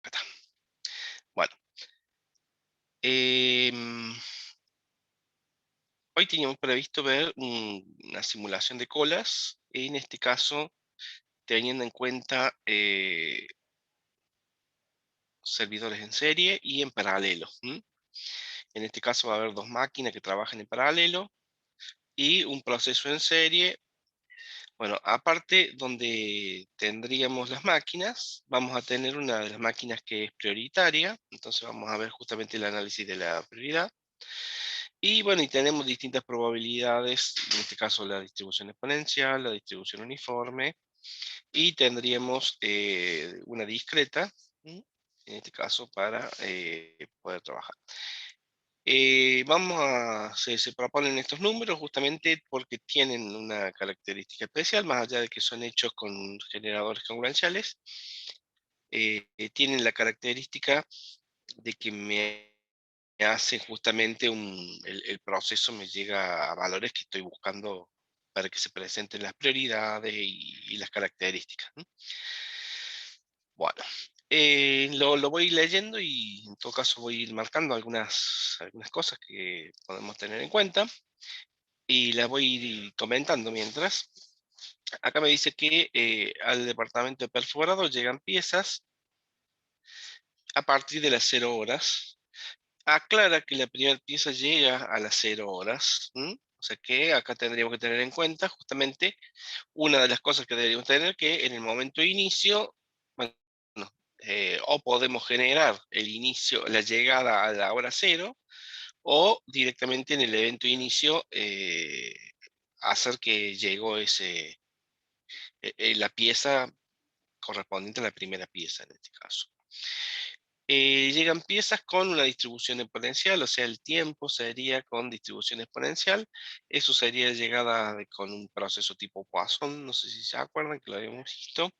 Acá está. Bueno, em, hoy teníamos previsto ver una simulación de colas, en este caso teniendo en cuenta servidores en serie y en paralelo. En este caso va a haber dos máquinas que trabajan en paralelo y un proceso en serie. Bueno, aparte donde tendríamos las máquinas, vamos a tener una de las máquinas que es prioritaria, entonces vamos a ver justamente el análisis de la prioridad. Y bueno, y tenemos distintas probabilidades, en este caso la distribución exponencial, la distribución uniforme, y tendríamos una discreta, en este caso para poder trabajar. Se proponen estos números justamente porque tienen una característica especial, más allá de que son hechos con generadores congruenciales, tienen la característica de que me hace justamente el proceso me llega a valores que estoy buscando para que se presenten las prioridades y las características, ¿no? Bueno, lo voy leyendo y en todo caso voy a ir marcando algunas cosas que podemos tener en cuenta y las voy a ir comentando mientras. Acá me dice que al departamento de perforado llegan piezas a partir de las 0 horas. Aclara que la primera pieza llega a las 0 horas. O sea que acá tendríamos que tener en cuenta justamente una de las cosas que deberíamos tener, que en el momento de inicio, bueno, o podemos generar el inicio, la llegada a la hora cero, o directamente en el evento de inicio hacer que llegó la pieza correspondiente a la primera pieza en este caso. Llegan piezas con una distribución exponencial, o sea, el tiempo sería con distribución exponencial. Eso sería llegada con un proceso tipo Poisson, no sé si se acuerdan que lo habíamos visto.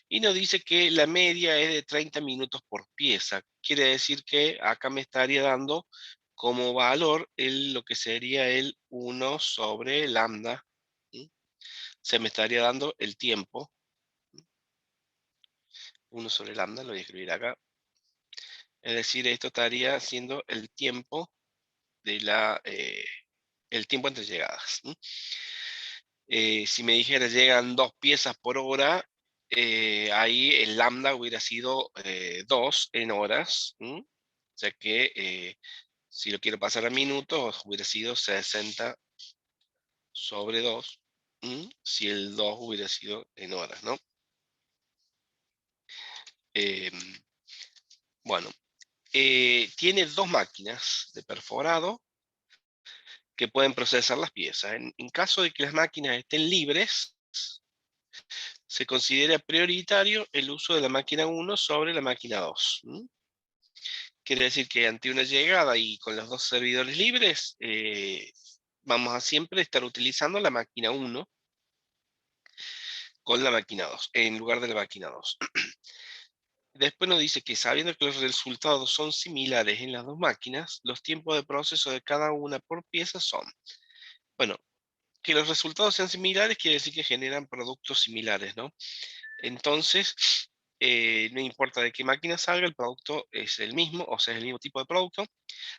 Y nos dice que la media es de 30 minutos por pieza. Quiere decir que acá me estaría dando como valor lo que sería el 1 sobre lambda. Se me estaría dando el tiempo. 1 sobre lambda, lo voy a escribir acá. Es decir, esto estaría siendo el tiempo entre llegadas. Si me dijera llegan 2 piezas por hora, ahí el lambda hubiera sido 2 en horas. O sea que si lo quiero pasar a minutos, hubiera sido 60 sobre 2, si el 2 hubiera sido en horas, ¿no? Em, bueno, tiene dos máquinas de perforado que pueden procesar las piezas. En caso de que las máquinas estén libres, se considera prioritario el uso de la máquina 1 sobre la máquina 2. Quiere decir que ante una llegada y con los dos servidores libres, vamos a siempre estar utilizando la máquina 1 con la máquina 2, en lugar de la máquina 2. Después nos dice que sabiendo que los resultados son similares en las dos máquinas, los tiempos de proceso de cada una por pieza son, bueno, que los resultados sean similares quiere decir que generan productos similares, ¿no? Entonces, no importa de qué máquina salga, el producto es el mismo, o sea, es el mismo tipo de producto,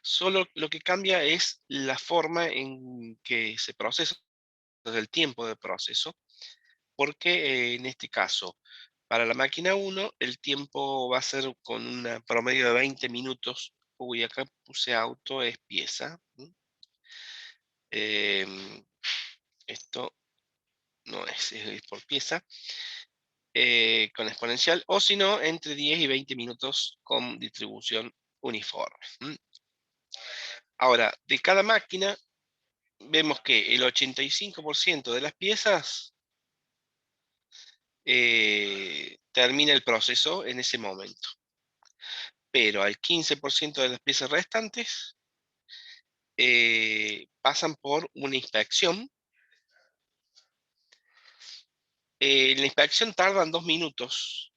solo lo que cambia es la forma en que se procesa, el tiempo de proceso, porque en este caso, para la máquina 1, el tiempo va a ser con un promedio de 20 minutos. Uy, acá puse auto, es pieza. Em, Esto no es por pieza. Con exponencial, o si no, entre 10 y 20 minutos con distribución uniforme. Ahora, de cada máquina, vemos que el 85% de las piezas termina el proceso en ese momento, pero al 15% de las piezas restantes pasan por una inspección. La inspección tardan 2 minutos,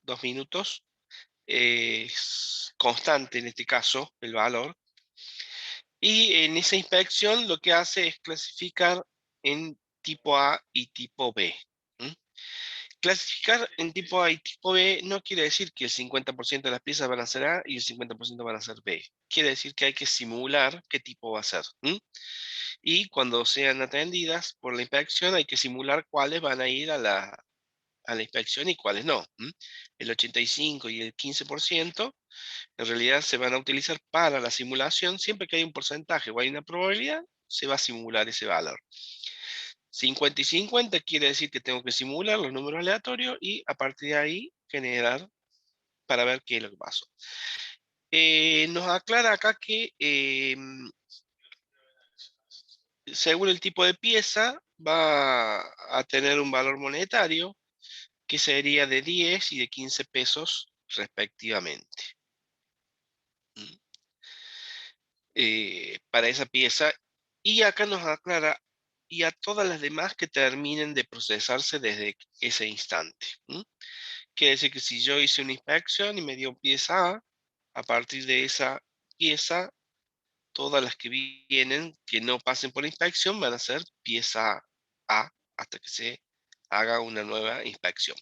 2 minutos, es constante en este caso el valor. Y en esa inspección lo que hace es clasificar en tipo A y tipo B. Clasificar en tipo A y tipo B no quiere decir que el 50% de las piezas van a ser A y el 50% van a ser B. Quiere decir que hay que simular qué tipo va a ser. Y cuando sean atendidas por la inspección hay que simular cuáles van a ir a la inspección y cuáles no. El 85 y el 15% en realidad se van a utilizar para la simulación. Siempre que hay un porcentaje o hay una probabilidad, se va a simular ese valor. 50 y 50 quiere decir que tengo que simular los números aleatorios y a partir de ahí generar para ver qué es lo que pasó. Nos aclara acá que según el tipo de pieza va a tener un valor monetario que sería de 10 y de 15 pesos respectivamente. ¿Mm? Para esa pieza. Y acá nos aclara y a todas las demás que terminen de procesarse desde ese instante. Quiere decir que si yo hice una inspección y me dio pieza a partir de esa pieza, todas las que vienen que no pasen por inspección van a ser pieza A hasta que se haga una nueva inspección.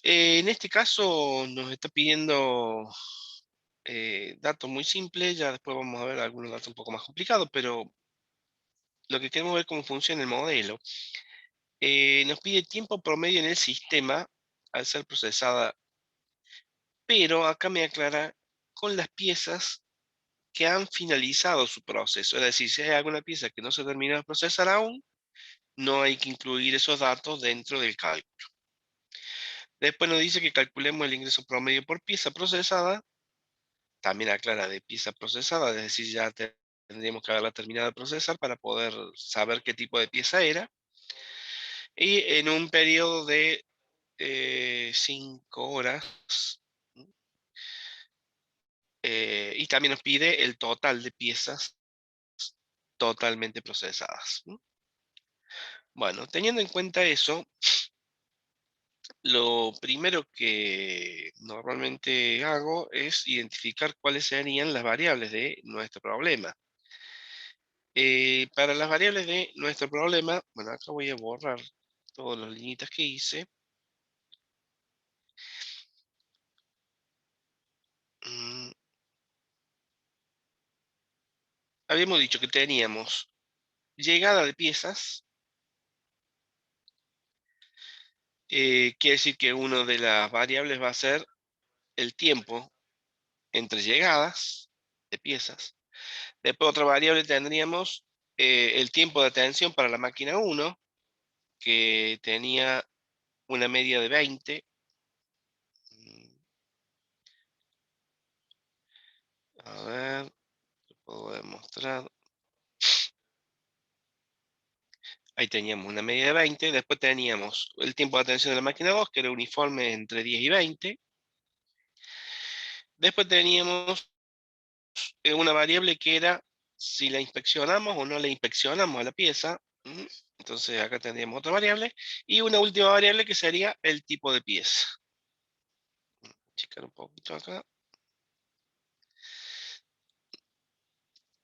En este caso nos está pidiendo datos muy simples, ya después vamos a ver algunos datos un poco más complicados, pero lo que queremos ver cómo funciona el modelo. Nos pide tiempo promedio en el sistema al ser procesada, pero acá me aclara con las piezas que han finalizado su proceso. Es decir, si hay alguna pieza que no se terminó de procesar aún, no hay que incluir esos datos dentro del cálculo. Después nos dice que calculemos el ingreso promedio por pieza procesada. También aclara de pieza procesada, es decir, ya tendríamos que haberla terminado de procesar para poder saber qué tipo de pieza era. Y en un periodo de 5 horas. Y también nos pide el total de piezas totalmente procesadas. Bueno, teniendo en cuenta eso, lo primero que normalmente hago es identificar cuáles serían las variables de nuestro problema. Para las variables de nuestro problema, bueno, acá voy a borrar todas las líneas que hice. Mm, Habíamos dicho que teníamos llegada de piezas. Quiere decir que una de las variables va a ser el tiempo entre llegadas de piezas. Después otra variable tendríamos el tiempo de atención para la máquina 1, que tenía una media de 20. Mm, A ver, lo puedo demostrar. Ahí teníamos una media de 20. Después teníamos el tiempo de atención de la máquina 2, que era uniforme entre 10 y 20. Después teníamos una variable que era si la inspeccionamos o no la inspeccionamos a la pieza. Entonces acá tendríamos otra variable. Y una última variable que sería el tipo de pieza. Checar un poquito acá.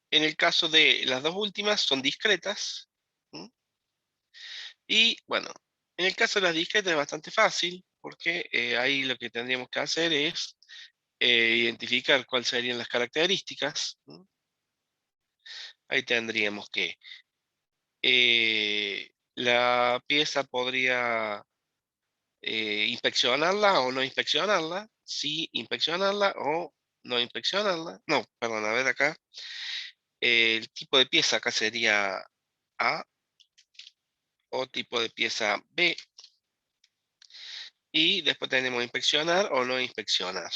En el caso de las dos últimas son discretas. Y bueno, en el caso de las discretas es bastante fácil porque ahí lo que tendríamos que hacer es identificar cuáles serían las características. Ahí tendríamos que la pieza podría inspeccionarla o no inspeccionarla, sí inspeccionarla o no inspeccionarla. No, perdón, a ver acá. El tipo de pieza acá sería A o tipo de pieza B. Y después tenemos inspeccionar o no inspeccionar.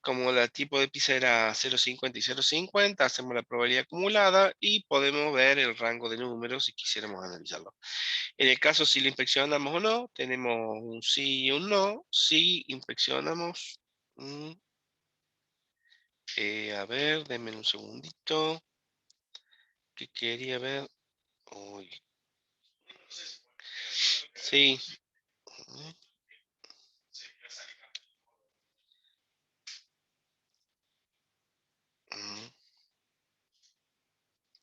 Como el tipo de pieza era 0,50 y 0,50, hacemos la probabilidad acumulada y podemos ver el rango de números si quisiéramos analizarlo. En el caso si lo inspeccionamos o no, tenemos un sí y un no. Si inspeccionamos, a ver, denme un segundito, que quería ver. Uy, sí.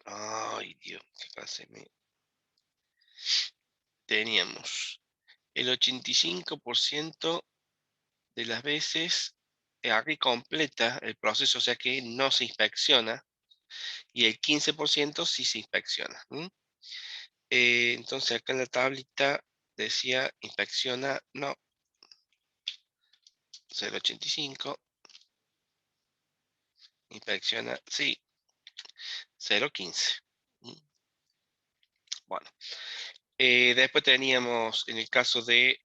Ay, Dios, qué clase me... teníamos el 85% de las veces aquí completa el proceso, o sea que no se inspecciona, y el 15% sí se inspecciona. Entonces acá en la tablita decía inspecciona, no, 0,85, inspecciona, sí, 0,15. ¿Mm? Bueno, después teníamos en el caso de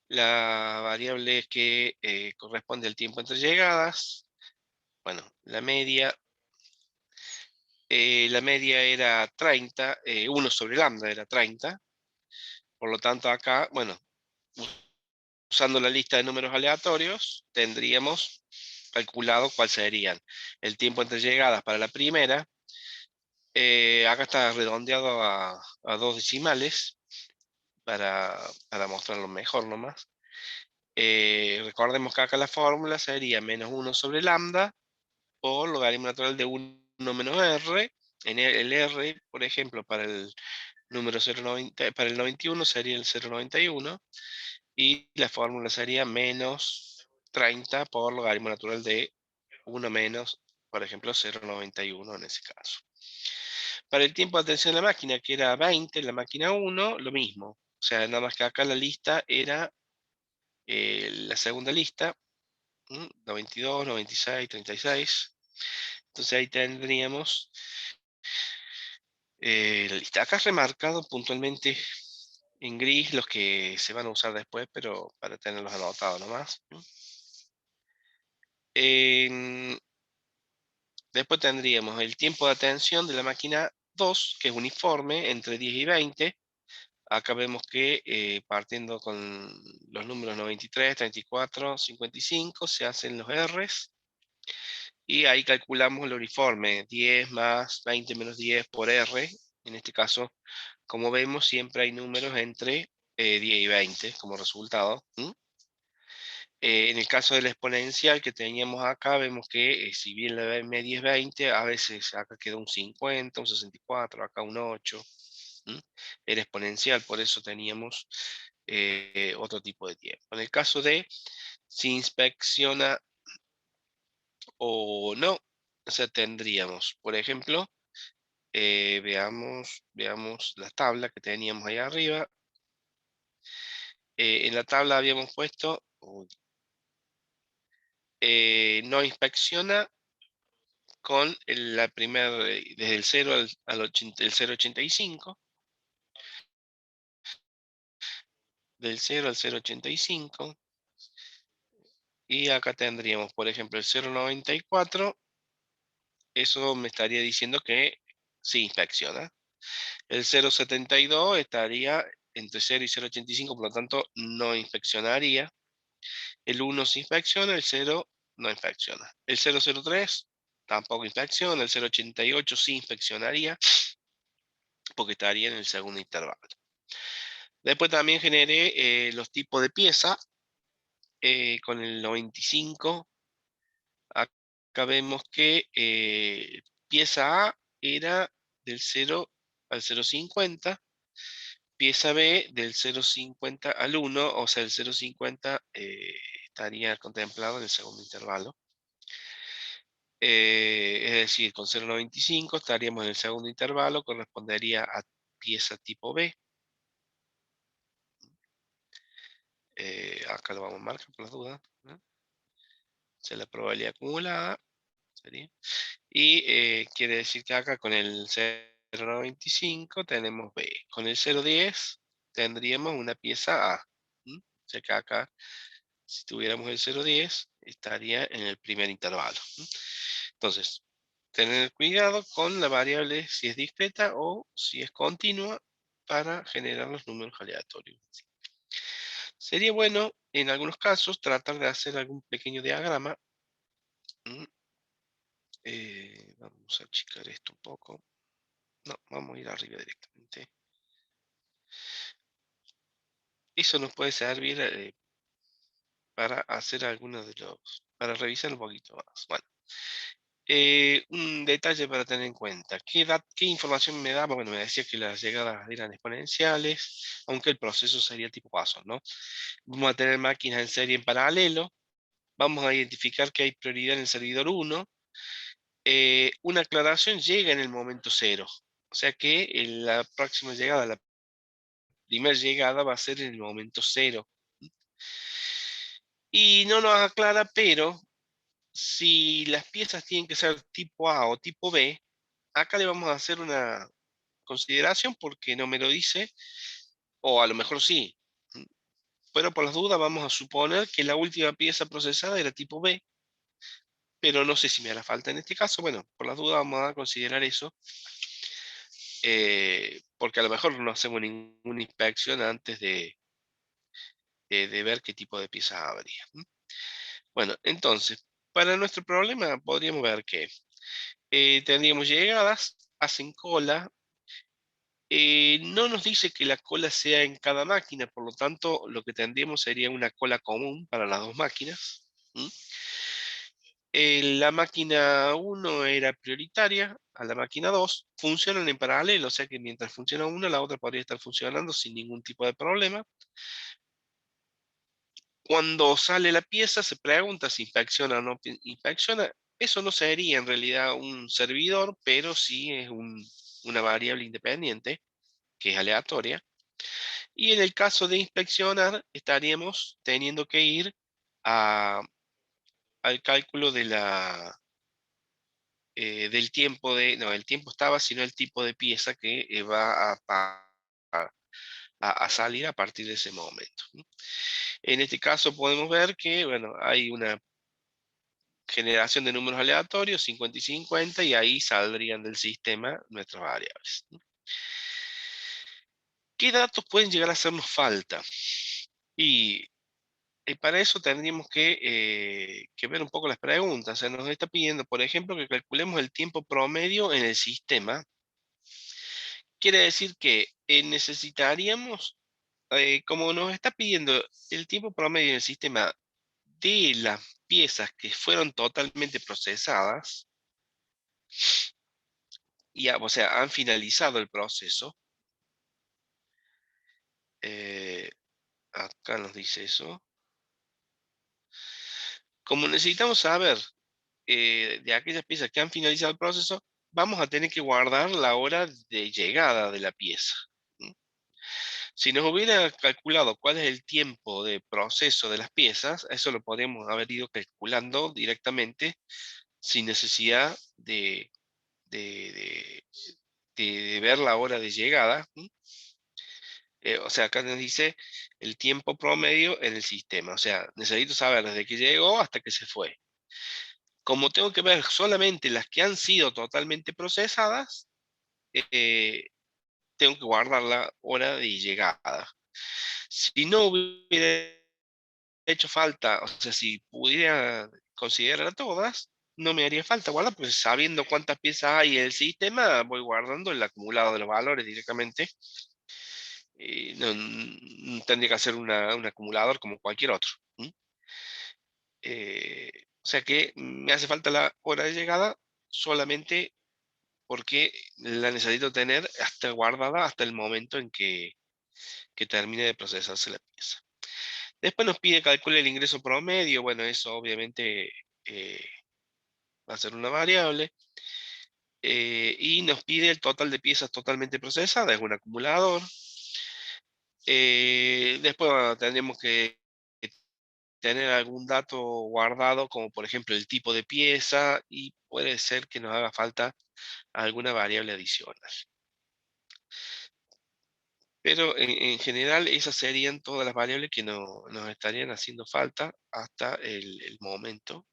la variable que corresponde al tiempo entre llegadas, bueno, la media era 30, 1 sobre lambda era 30, por lo tanto acá, bueno, usando la lista de números aleatorios, tendríamos calculado cuál serían el tiempo entre llegadas para la primera. Acá está redondeado a dos decimales para mostrarlo mejor nomás. Recordemos que acá la fórmula sería menos 1 sobre lambda por logaritmo natural de 1 menos r. En el r, por ejemplo, para el número 0,90, para el 91 sería el 0,91 y la fórmula sería menos 30 por logaritmo natural de 1 menos, por ejemplo, 0,91 en ese caso. Para el tiempo de atención de la máquina, que era 20 en la máquina 1, lo mismo. O sea, nada más que acá la lista era la segunda lista, 92, 96, 36. Entonces ahí tendríamos la lista. Acá remarcado puntualmente en gris los que se van a usar después, pero para tenerlos anotados nomás. Después tendríamos el tiempo de atención de la máquina 2, que es uniforme entre 10 y 20. Acá vemos que partiendo con los números 93, 34, 55, se hacen los Rs. Y ahí calculamos el uniforme, 10 más 20 menos 10 por R. En este caso, como vemos, siempre hay números entre 10 y 20 como resultado. En el caso del exponencial que teníamos acá, vemos que si bien la media es 20, a veces acá queda un 50, un 64, acá un 8. Era exponencial, por eso teníamos otro tipo de tiempo. En el caso de si inspecciona o no, o sea, tendríamos, por ejemplo, veamos la tabla que teníamos ahí arriba. En la tabla habíamos puesto, no inspecciona con la primera, desde el 0 al 80, el 0,85, del 0 al 0,85, y acá tendríamos, por ejemplo, el 0,94, eso me estaría diciendo que sí inspecciona. El 0,72 estaría entre 0 y 0,85, por lo tanto no inspeccionaría. El 1 sí inspecciona, el 0 no inspecciona. El 0,03 tampoco inspecciona, el 0,88 sí inspeccionaría, porque estaría en el segundo intervalo. Después también generé los tipos de pieza con el 95. Acá vemos que pieza A era del 0 al 0,50, pieza B del 0,50 al 1, o sea, el 0,50 estaría contemplado en el segundo intervalo. Es decir, con 0,95 estaríamos en el segundo intervalo, correspondería a pieza tipo B. Acá lo vamos a marcar por las dudas, ¿no? Se la probabilidad acumulada sería. Y quiere decir que acá con el 0,95 tenemos B. Con el 0,10 tendríamos una pieza A. O sea que acá, si tuviéramos el 0,10, estaría en el primer intervalo. Entonces, tener cuidado con la variable si es discreta o si es continua para generar los números aleatorios. Sería bueno, en algunos casos, tratar de hacer algún pequeño diagrama. Vamos a achicar esto un poco. No, vamos a ir arriba directamente. Eso nos puede servir para hacer algunos de los, para revisar un poquito más. Bueno, Un detalle para tener en cuenta. ¿Qué información me daba? Bueno, me decía que las llegadas eran exponenciales, aunque el proceso sería tipo paso, ¿no? Vamos a tener máquinas en serie en paralelo. Vamos a identificar que hay prioridad en el servidor 1. Una aclaración llega en el momento cero. O sea que la próxima llegada, la primera llegada va a ser en el momento cero. Y no nos aclara, pero si las piezas tienen que ser tipo A o tipo B, acá le vamos a hacer una consideración porque no me lo dice, o a lo mejor sí. Pero por las dudas vamos a suponer que la última pieza procesada era tipo B, pero no sé si me hará falta en este caso. Bueno, por las dudas vamos a considerar eso, porque a lo mejor no hacemos ninguna inspección antes de ver qué tipo de pieza habría. Bueno, entonces, para nuestro problema podríamos ver que tendríamos llegadas, hacen cola. No nos dice que la cola sea en cada máquina, por lo tanto, lo que tendríamos sería una cola común para las dos máquinas. ¿M? La máquina 1 era prioritaria a la máquina 2, funcionan en paralelo, o sea que mientras funciona una, la otra podría estar funcionando sin ningún tipo de problema. Cuando sale la pieza, se pregunta si inspecciona o no inspecciona. Eso no sería en realidad un servidor, pero sí es una variable independiente, que es aleatoria. Y en el caso de inspeccionar, estaríamos teniendo que ir a- al cálculo del tiempo no, el tiempo estaba, sino el tipo de pieza que va a salir a partir de ese momento. En este caso podemos ver que, bueno, hay una generación de números aleatorios, 50 y 50, y ahí saldrían del sistema nuestras variables. ¿Qué datos pueden llegar a hacernos falta? Y para eso tendríamos que ver un poco las preguntas. Se nos está pidiendo, por ejemplo, que calculemos el tiempo promedio en el sistema. Quiere decir que necesitaríamos, como nos está pidiendo el tiempo promedio en el sistema de las piezas que fueron totalmente procesadas, o sea, han finalizado el proceso. eh, Acá nos dice eso. Como necesitamos saber de aquellas piezas que han finalizado el proceso, vamos a tener que guardar la hora de llegada de la pieza. ¿M? Si nos hubiera calculado cuál es el tiempo de proceso de las piezas, eso lo podríamos haber ido calculando directamente sin necesidad de, de- de ver la hora de llegada. ¿M? O sea, acá nos dice el tiempo promedio en el sistema. O sea, necesito saber desde que llegó hasta que se fue. Como tengo que ver solamente las que han sido totalmente procesadas, eh, tengo que guardar la hora de llegada. Si no hubiera hecho falta, o sea, si pudiera considerar todas, no me haría falta guardar, pues sabiendo cuántas piezas hay en el sistema, voy guardando el acumulado de los valores directamente. No tendría que hacer un acumulador como cualquier otro. ¿M? O sea que me hace falta la hora de llegada solamente porque la necesito tener hasta guardada hasta el momento en que termine de procesarse la pieza. Después nos pide calcular el ingreso promedio. Bueno, eso obviamente eh, va a ser una variable. Y nos pide el total de piezas totalmente procesadas, es un acumulador. Después bueno, tendremos que tener algún dato guardado, como por ejemplo el tipo de pieza, y puede ser que nos haga falta alguna variable adicional. Pero en general esas serían todas las variables que nos estarían haciendo falta hasta el momento.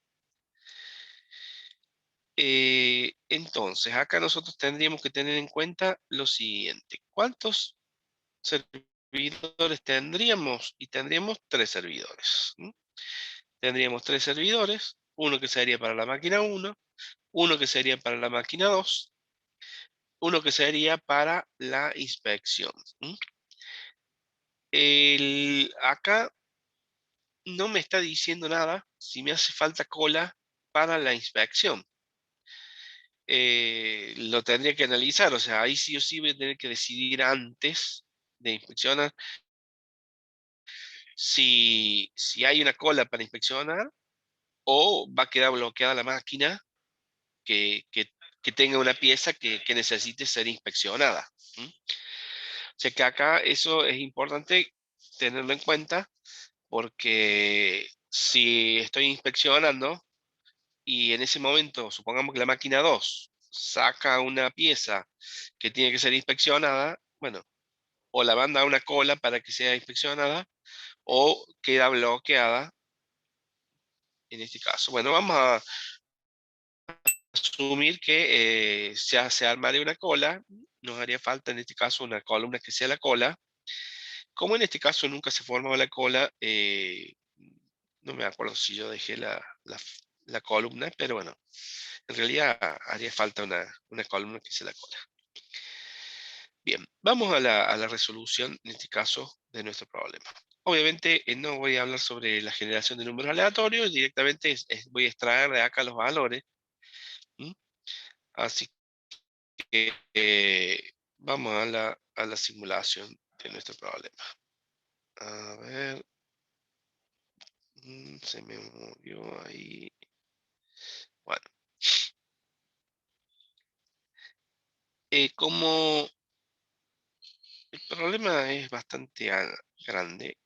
Entonces, acá nosotros tendríamos que tener en cuenta lo siguiente. ¿Cuántos servidores tendríamos? Y tendríamos tres servidores. ¿M? Tendríamos tres servidores, uno que sería para la máquina 1, uno que sería para la máquina 2, uno que sería para la inspección. ¿M? Acá no me está diciendo nada si me hace falta cola para la inspección. lo tendría que analizar, o sea, ahí sí o sí voy a tener que decidir antes de inspeccionar si hay una cola para inspeccionar o va a quedar bloqueada la máquina que, que- que tenga una pieza que necesite ser inspeccionada. ¿M? O sea que acá eso es importante tenerlo en cuenta porque si estoy inspeccionando y en ese momento, supongamos que la máquina 2 saca una pieza que tiene que ser inspeccionada, bueno, o la manda a una cola para que sea inspeccionada o queda bloqueada en este caso. Bueno, vamos a asumir que se armaría una cola, nos haría falta en este caso una columna que sea la cola. Como en este caso nunca se formaba la cola, no me acuerdo si yo dejé la columna, pero bueno, en realidad haría falta una columna que sea la cola. Bien, vamos a la resolución, en este caso, de nuestro problema. Obviamente no voy a hablar sobre la generación de números aleatorios, directamente voy a extraer de acá los valores. ¿M? Así que vamos a la simulación de nuestro problema. A ver, se me movió ahí. Bueno, como el problema es bastante grande,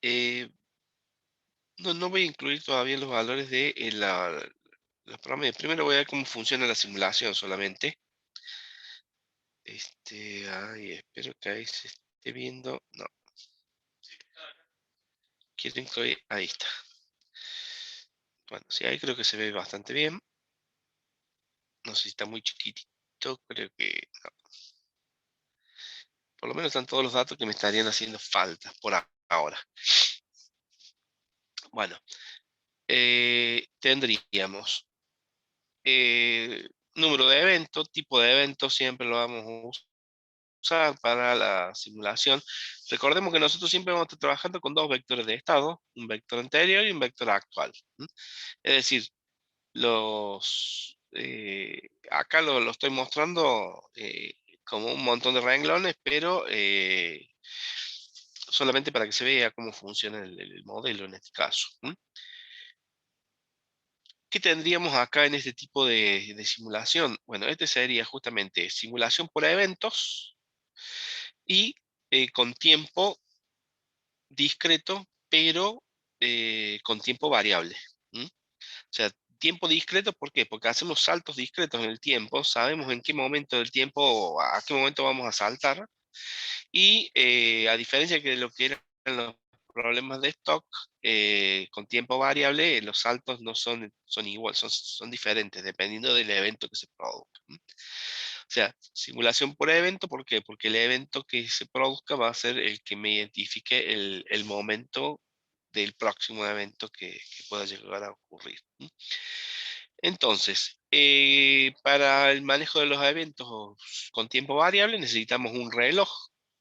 eh, no voy a incluir todavía los valores de los promedios. Primero voy a ver cómo funciona la simulación solamente. Ay, espero que ahí se esté viendo. No, quiero incluir. Ahí está. Bueno, sí, ahí creo que se ve bastante bien. No sé si está muy chiquitito, creo que no. Por lo menos están todos los datos que me estarían haciendo falta por ahora. Bueno, tendríamos número de eventos, tipo de evento, siempre lo vamos a usar para la simulación. Recordemos que nosotros siempre vamos a estar trabajando con dos vectores de estado, un vector anterior y un vector actual. ¿M? Es decir, acá lo estoy mostrando como un montón de renglones, pero solamente para que se vea cómo funciona el modelo en este caso. ¿M? ¿Qué tendríamos acá en este tipo de simulación? Bueno, este sería justamente simulación por eventos y con tiempo discreto, pero con tiempo variable. ¿M? O sea, tiempo discreto, ¿por qué? Porque hacemos saltos discretos en el tiempo, sabemos en qué momento del tiempo, a qué momento vamos a saltar, y a diferencia que de lo que eran los problemas de stock, con tiempo variable, los saltos no son igual, son diferentes, dependiendo del evento que se produzca. ¿M? O sea, simulación por evento, ¿por qué? Porque el evento que se produzca va a ser el que me identifique el momento del próximo evento que pueda llegar a ocurrir. ¿M? Entonces, para el manejo de los eventos con tiempo variable necesitamos un reloj.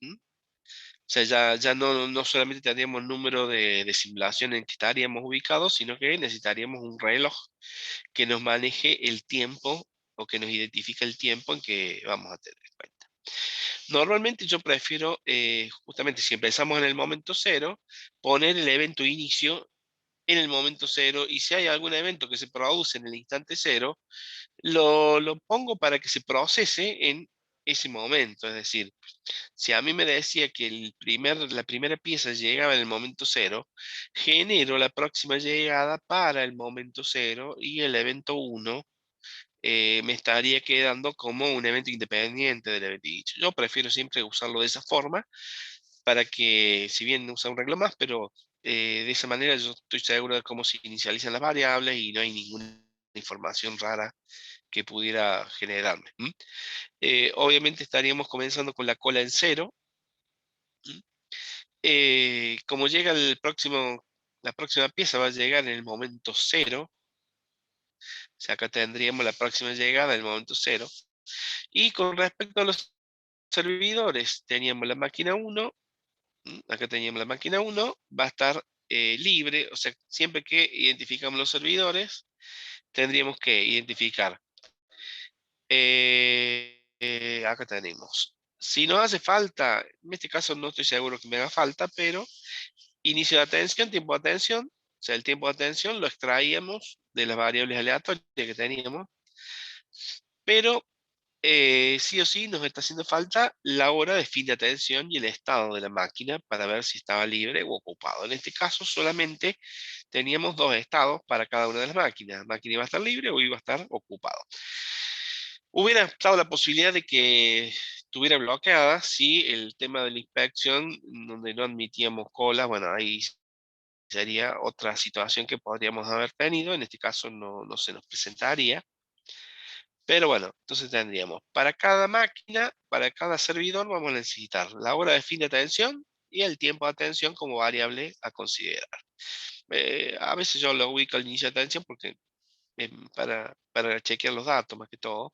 ¿M? O sea, ya no solamente tendríamos número de simulación en que estaríamos ubicados, sino que necesitaríamos un reloj que nos maneje el tiempo o que nos identifique el tiempo en que vamos a tener en cuenta. Normalmente yo prefiero, justamente si empezamos en el momento cero, poner el evento inicio en el momento cero y si hay algún evento que se produce en el instante cero, lo pongo para que se procese en ese momento. Es decir, si a mí me decía que la primera pieza llegaba en el momento cero, genero la próxima llegada para el momento cero y el evento uno me estaría quedando como un evento independiente del evento dicho. Yo prefiero siempre usarlo de esa forma para que, si bien usa un reglo más, pero de esa manera yo estoy seguro de cómo se inicializan las variables y no hay ninguna información rara que pudiera generarme. ¿M? Obviamente estaríamos comenzando con la cola en cero. ¿M? Como llega la próxima pieza va a llegar en el momento cero, o sea, acá tendríamos la próxima llegada en el momento cero. Y con respecto a los servidores, teníamos la máquina uno. Acá teníamos la máquina uno. Va a estar libre, o sea, siempre que identificamos los servidores, tendríamos que identificar. Acá tenemos. Si nos hace falta, en este caso no estoy seguro que me haga falta, pero inicio de atención, tiempo de atención, o sea, el tiempo de atención lo extraíamos de las variables aleatorias que teníamos, pero sí o sí nos está haciendo falta la hora de fin de atención y el estado de la máquina para ver si estaba libre o ocupado. En este caso solamente teníamos dos estados para cada una de las máquinas. La máquina iba a estar libre o iba a estar ocupado. Hubiera estado la posibilidad de que estuviera bloqueada si el tema de la inspección, donde no admitíamos colas, bueno, ahí sería otra situación que podríamos haber tenido. En este caso no se nos presentaría. Pero bueno, entonces tendríamos para cada máquina, para cada servidor, vamos a necesitar la hora de fin de atención y el tiempo de atención como variable a considerar. A veces yo lo ubico al inicio de atención porque para chequear los datos más que todo,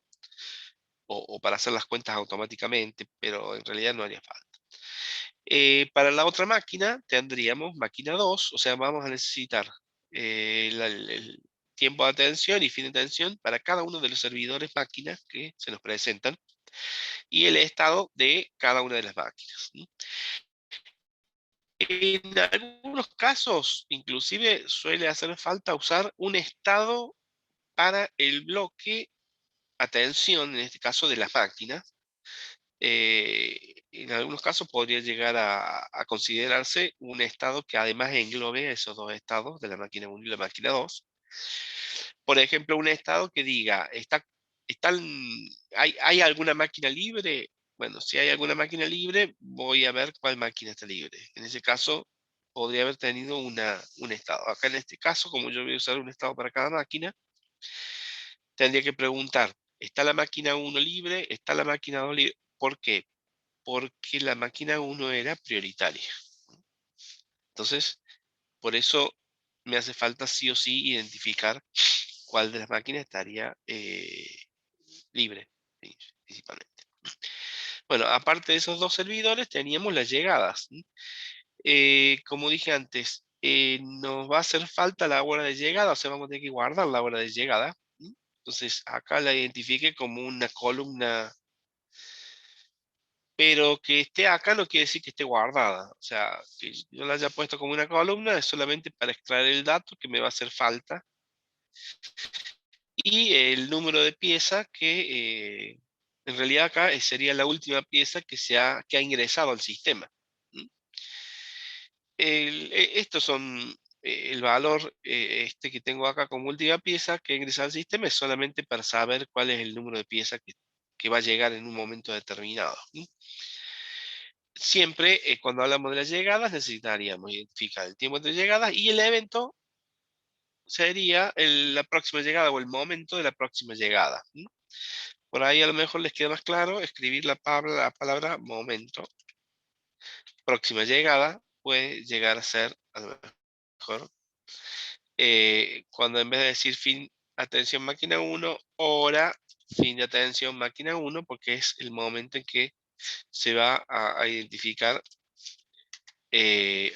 o para hacer las cuentas automáticamente, pero en realidad no haría falta. Para la otra máquina tendríamos máquina 2, o sea, vamos a necesitar el tiempo de atención y fin de atención para cada uno de los servidores máquinas que se nos presentan y el estado de cada una de las máquinas. ¿Sí? En algunos casos, inclusive suele hacer falta usar un estado para el bloque atención, en este caso de las máquinas. En algunos casos podría llegar a considerarse un estado que además englobe esos dos estados de la máquina 1 y la máquina 2. Por ejemplo, un estado que diga, están, ¿hay alguna máquina libre? Bueno, si hay alguna máquina libre, voy a ver cuál máquina está libre. En ese caso, podría haber tenido un estado. Acá en este caso, como yo voy a usar un estado para cada máquina, tendría que preguntar, ¿está la máquina 1 libre? ¿Está la máquina 2 libre? ¿Por qué? Porque la máquina 1 era prioritaria. Entonces, por eso me hace falta sí o sí identificar cuál de las máquinas estaría libre, principalmente. Bueno, aparte de esos dos servidores, teníamos las llegadas. Como dije antes, nos va a hacer falta la hora de llegada, o sea, vamos a tener que guardar la hora de llegada. Entonces, acá la identifique como una columna, pero que esté acá no quiere decir que esté guardada. O sea, que yo la haya puesto como una columna es solamente para extraer el dato que me va a hacer falta y el número de pieza que en realidad acá sería la última pieza que ha ingresado al sistema. ¿Mm? Estos son el valor este que tengo acá como última pieza que ingresa al sistema es solamente para saber cuál es el número de piezas que va a llegar en un momento determinado. ¿Mm? Siempre cuando hablamos de las llegadas necesitaríamos identificar el tiempo de llegada y el evento sería la próxima llegada o el momento de la próxima llegada. ¿Mm? Por ahí a lo mejor les queda más claro escribir la palabra momento. Próxima llegada puede llegar a ser a lo mejor cuando en vez de decir fin atención máquina 1, hora fin de atención máquina 1, porque es el momento en que se va a identificar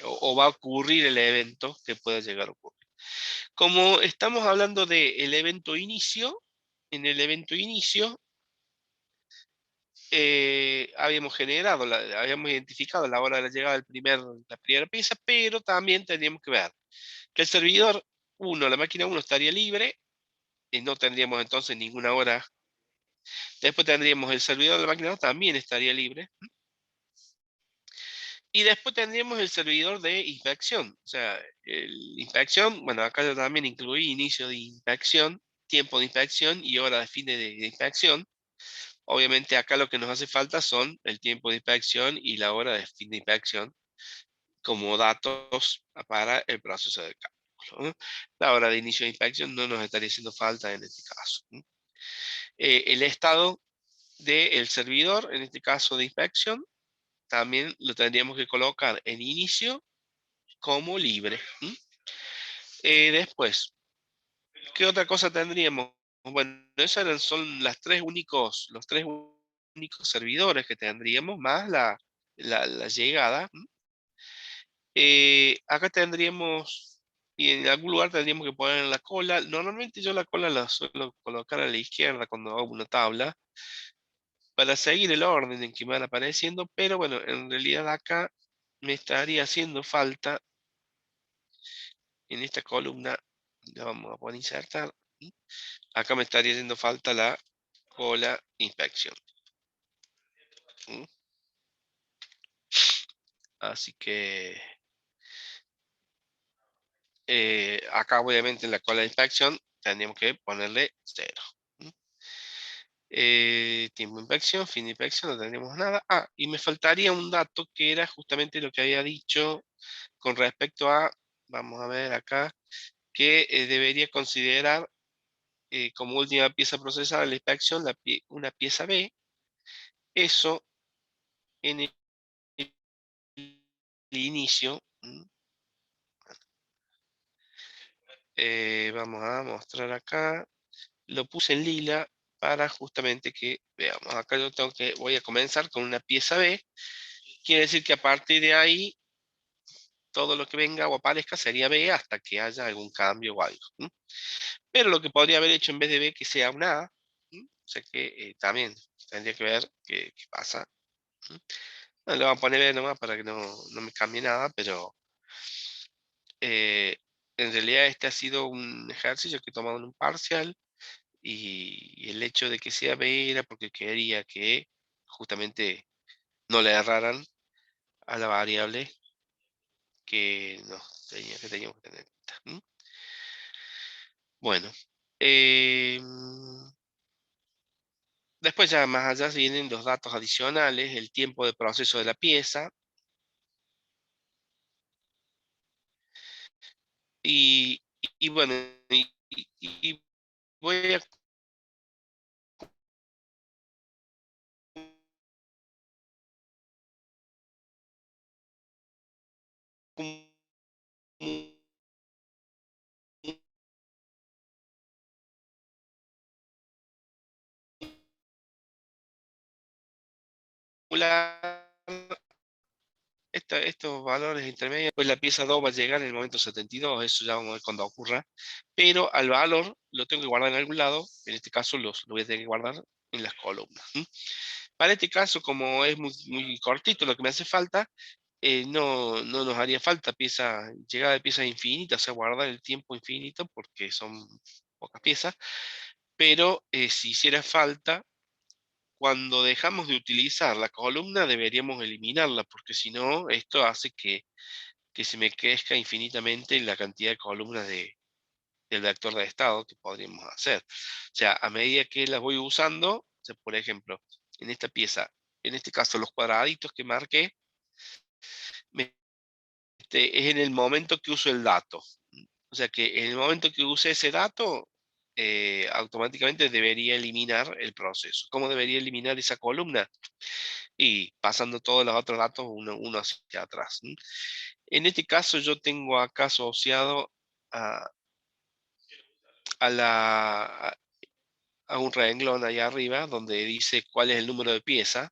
o va a ocurrir el evento que pueda llegar a ocurrir. Como estamos hablando del evento inicio, en el evento inicio habíamos habíamos identificado la hora de la llegada la primera pieza, pero también tendríamos que ver que el servidor 1, la máquina 1 estaría libre, y no tendríamos entonces ninguna hora. Después tendríamos el servidor de la máquina 2 también estaría libre. Y después tendríamos el servidor de inspección. O sea, inspección, bueno, acá yo también incluí inicio de inspección, tiempo de inspección y hora de fin de inspección. Obviamente acá lo que nos hace falta son el tiempo de inspección y la hora de fin de inspección como datos para el proceso de cálculo. ¿No? La hora de inicio de inspección no nos estaría haciendo falta en este caso. ¿No? El estado del servidor, en este caso de inspección, también lo tendríamos que colocar en inicio como libre. Después, ¿qué otra cosa tendríamos? Bueno, son los tres únicos servidores que tendríamos, más la llegada. Acá tendríamos y en algún lugar tendríamos que poner la cola. Normalmente yo la cola la suelo colocar a la izquierda cuando hago una tabla para seguir el orden en que me van apareciendo, pero bueno, en realidad acá me estaría haciendo falta en esta columna, la vamos a poner insertar, ¿sí? Acá me estaría haciendo falta la cola inspección. ¿Sí? Así que acá obviamente en la cola de inspección tendríamos que ponerle 0. Tiempo de inspección, fin de inspección, no tendríamos nada. Ah, y me faltaría un dato que era justamente lo que había dicho con respecto a, vamos a ver acá, que debería considerar como última pieza procesada de la inspección una pieza B. Eso en el inicio, vamos a mostrar acá, lo puse en lila para justamente que veamos. Acá yo voy a comenzar con una pieza B. Quiere decir que a partir de ahí, todo lo que venga o aparezca sería B hasta que haya algún cambio o algo. Pero lo que podría haber hecho en vez de B que sea una A, o sea que también tendría que ver qué pasa. No, le voy a poner B nomás para que no me cambie nada, pero eh, en realidad este ha sido un ejercicio que he tomado en un parcial y el hecho de que sea B era porque quería que justamente no le erraran a la variable que, no, que teníamos que tener en cuenta. Bueno, después ya más allá vienen los datos adicionales, el tiempo de proceso de la pieza y, y bueno, y voy a acumular estos valores intermedios, pues la pieza 2 va a llegar en el momento 72, eso ya vamos a ver cuando ocurra, pero al valor lo tengo que guardar en algún lado, en este caso lo voy a tener que guardar en las columnas. Para este caso, como es muy cortito lo que me hace falta, no nos haría falta llegada de piezas infinitas, o sea, guardar el tiempo infinito porque son pocas piezas, pero si hiciera falta, cuando dejamos de utilizar la columna deberíamos eliminarla, porque si no, esto hace que se me crezca infinitamente la cantidad de columnas del vector de estado que podríamos hacer. O sea, a medida que las voy usando, o sea, por ejemplo, en esta pieza, en este caso los cuadraditos que marqué, es en el momento que uso el dato. O sea que en el momento que use ese dato, automáticamente debería eliminar el proceso. ¿Cómo debería eliminar esa columna? Y pasando todos los otros datos uno hacia atrás. En este caso yo tengo acá asociado a, a la, a un renglón ahí arriba donde dice cuál es el número de pieza.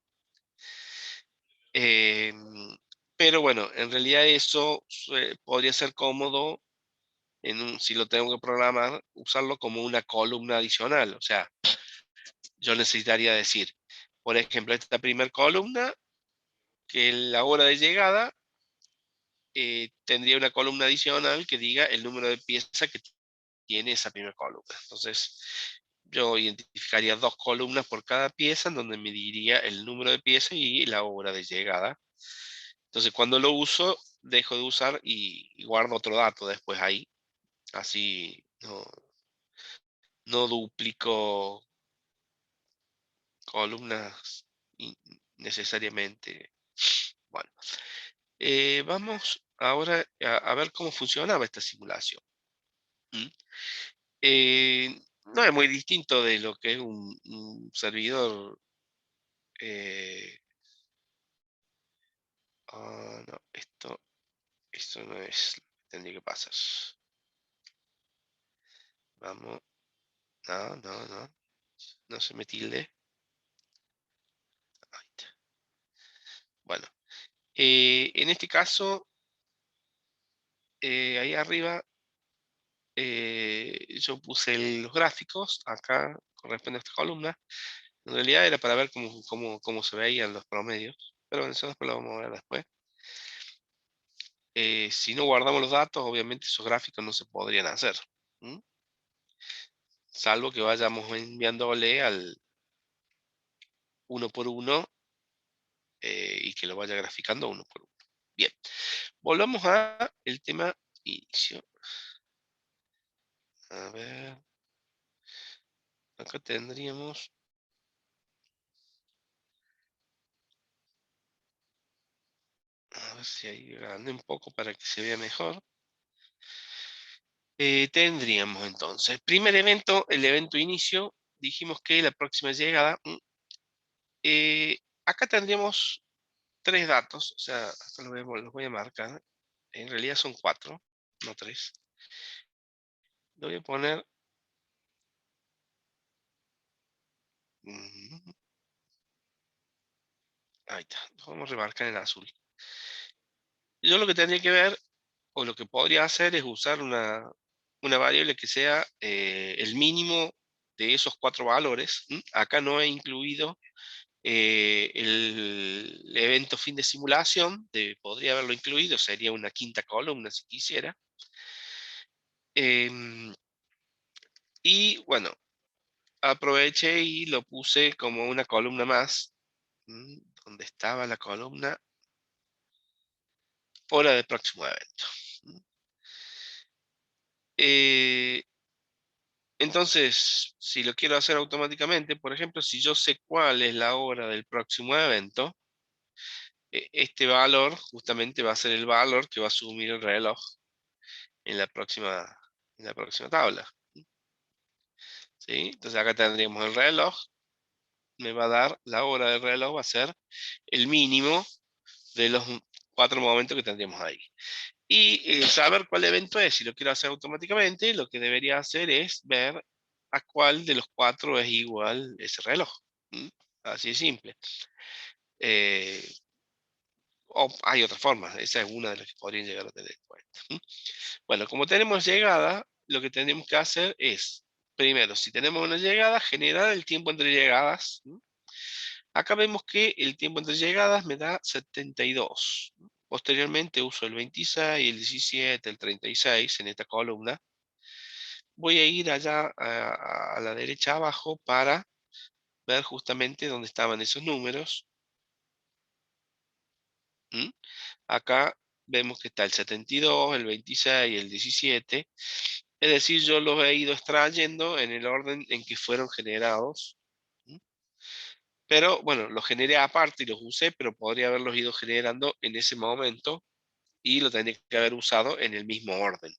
Pero bueno, en realidad eso podría ser cómodo si lo tengo que programar, usarlo como una columna adicional. O sea, yo necesitaría decir, por ejemplo, esta primera columna, que la hora de llegada tendría una columna adicional que diga el número de piezas que tiene esa primera columna. Entonces, yo identificaría dos columnas por cada pieza en donde me diría el número de piezas y la hora de llegada. Entonces, cuando lo uso, dejo de usar y guardo otro dato después ahí. Así no duplico columnas necesariamente. Bueno, vamos ahora a ver cómo funcionaba esta simulación. ¿Mm? No es muy distinto de lo que es un servidor. eh, no, esto no es lo que tendría que pasar. Vamos, no se me tilde. Ahí está. Bueno, en este caso, ahí arriba. yo puse los gráficos acá con respecto a esta columna. En realidad era para ver cómo se veían los promedios, pero bueno, eso después lo vamos a ver después. Si no guardamos los datos, obviamente esos gráficos no se podrían hacer. ¿M? Salvo que vayamos enviándole al uno por uno y que lo vaya graficando uno por uno. Bien, volvamos a el tema inicio. A ver, acá tendríamos. A ver si ahí grande un poco para que se vea mejor. Tendríamos entonces, primer evento, el evento inicio. Dijimos que la próxima llegada. Acá tendríamos tres datos, o sea, acá los voy a marcar. En realidad son cuatro, no tres. Lo voy a poner. mm, Ahí está, lo vamos a remarcar en azul. Yo lo que tendría que ver, o lo que podría hacer, es usar una variable que sea el mínimo de esos cuatro valores. Acá no he incluido el evento fin de simulación, podría haberlo incluido, sería una quinta columna si quisiera. Em, y bueno, aproveché y lo puse como una columna más, donde estaba la columna hora del próximo evento. ¿M? Eh, entonces, si lo quiero hacer automáticamente, por ejemplo, si yo sé cuál es la hora del próximo evento, este valor justamente va a ser el valor que va a asumir el reloj en la próxima tabla. ¿Sí? Entonces acá tendríamos el reloj, me va a dar la hora del reloj, va a ser el mínimo de los cuatro momentos que tendríamos ahí. Y saber cuál evento es, si lo quiero hacer automáticamente, lo que debería hacer es ver a cuál de los cuatro es igual ese reloj. ¿Mm? Así de simple. Eh, o hay otra forma, esa es una de las que podrían llegar a tener en cuenta. ¿Mm? Bueno, como tenemos llegada, lo que tenemos que hacer es, primero, si tenemos una llegada, generar el tiempo entre llegadas. ¿Mm? Acá vemos que el tiempo entre llegadas me da 72. Posteriormente uso el 26, el 17, el 36 en esta columna. Voy a ir allá a la derecha abajo para ver justamente dónde estaban esos números. ¿Mm? Acá vemos que está el 72, el 26 y el 17. Es decir, yo los he ido extrayendo en el orden en que fueron generados. ¿Mm? Pero bueno, los generé aparte y los usé, pero podría haberlos ido generando en ese momento y lo tendría que haber usado en el mismo orden.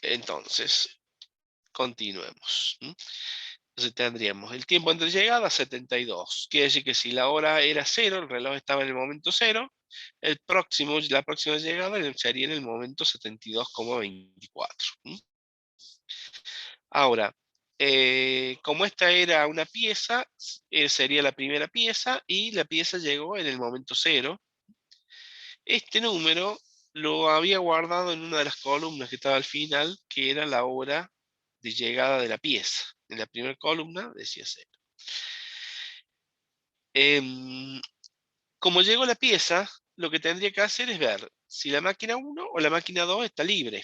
Entonces, continuemos. Entonces tendríamos el tiempo entre llegadas 72. Quiere decir que si la hora era cero, el reloj estaba en el momento cero, la próxima llegada sería en el momento 72,24. Ahora, como esta era una pieza, sería la primera pieza y la pieza llegó en el momento cero. Este número lo había guardado en una de las columnas que estaba al final, que era la hora de llegada de la pieza. En la primera columna decía 0. Em, como llegó la pieza, lo que tendría que hacer es ver si la máquina 1 o la máquina 2 está libre.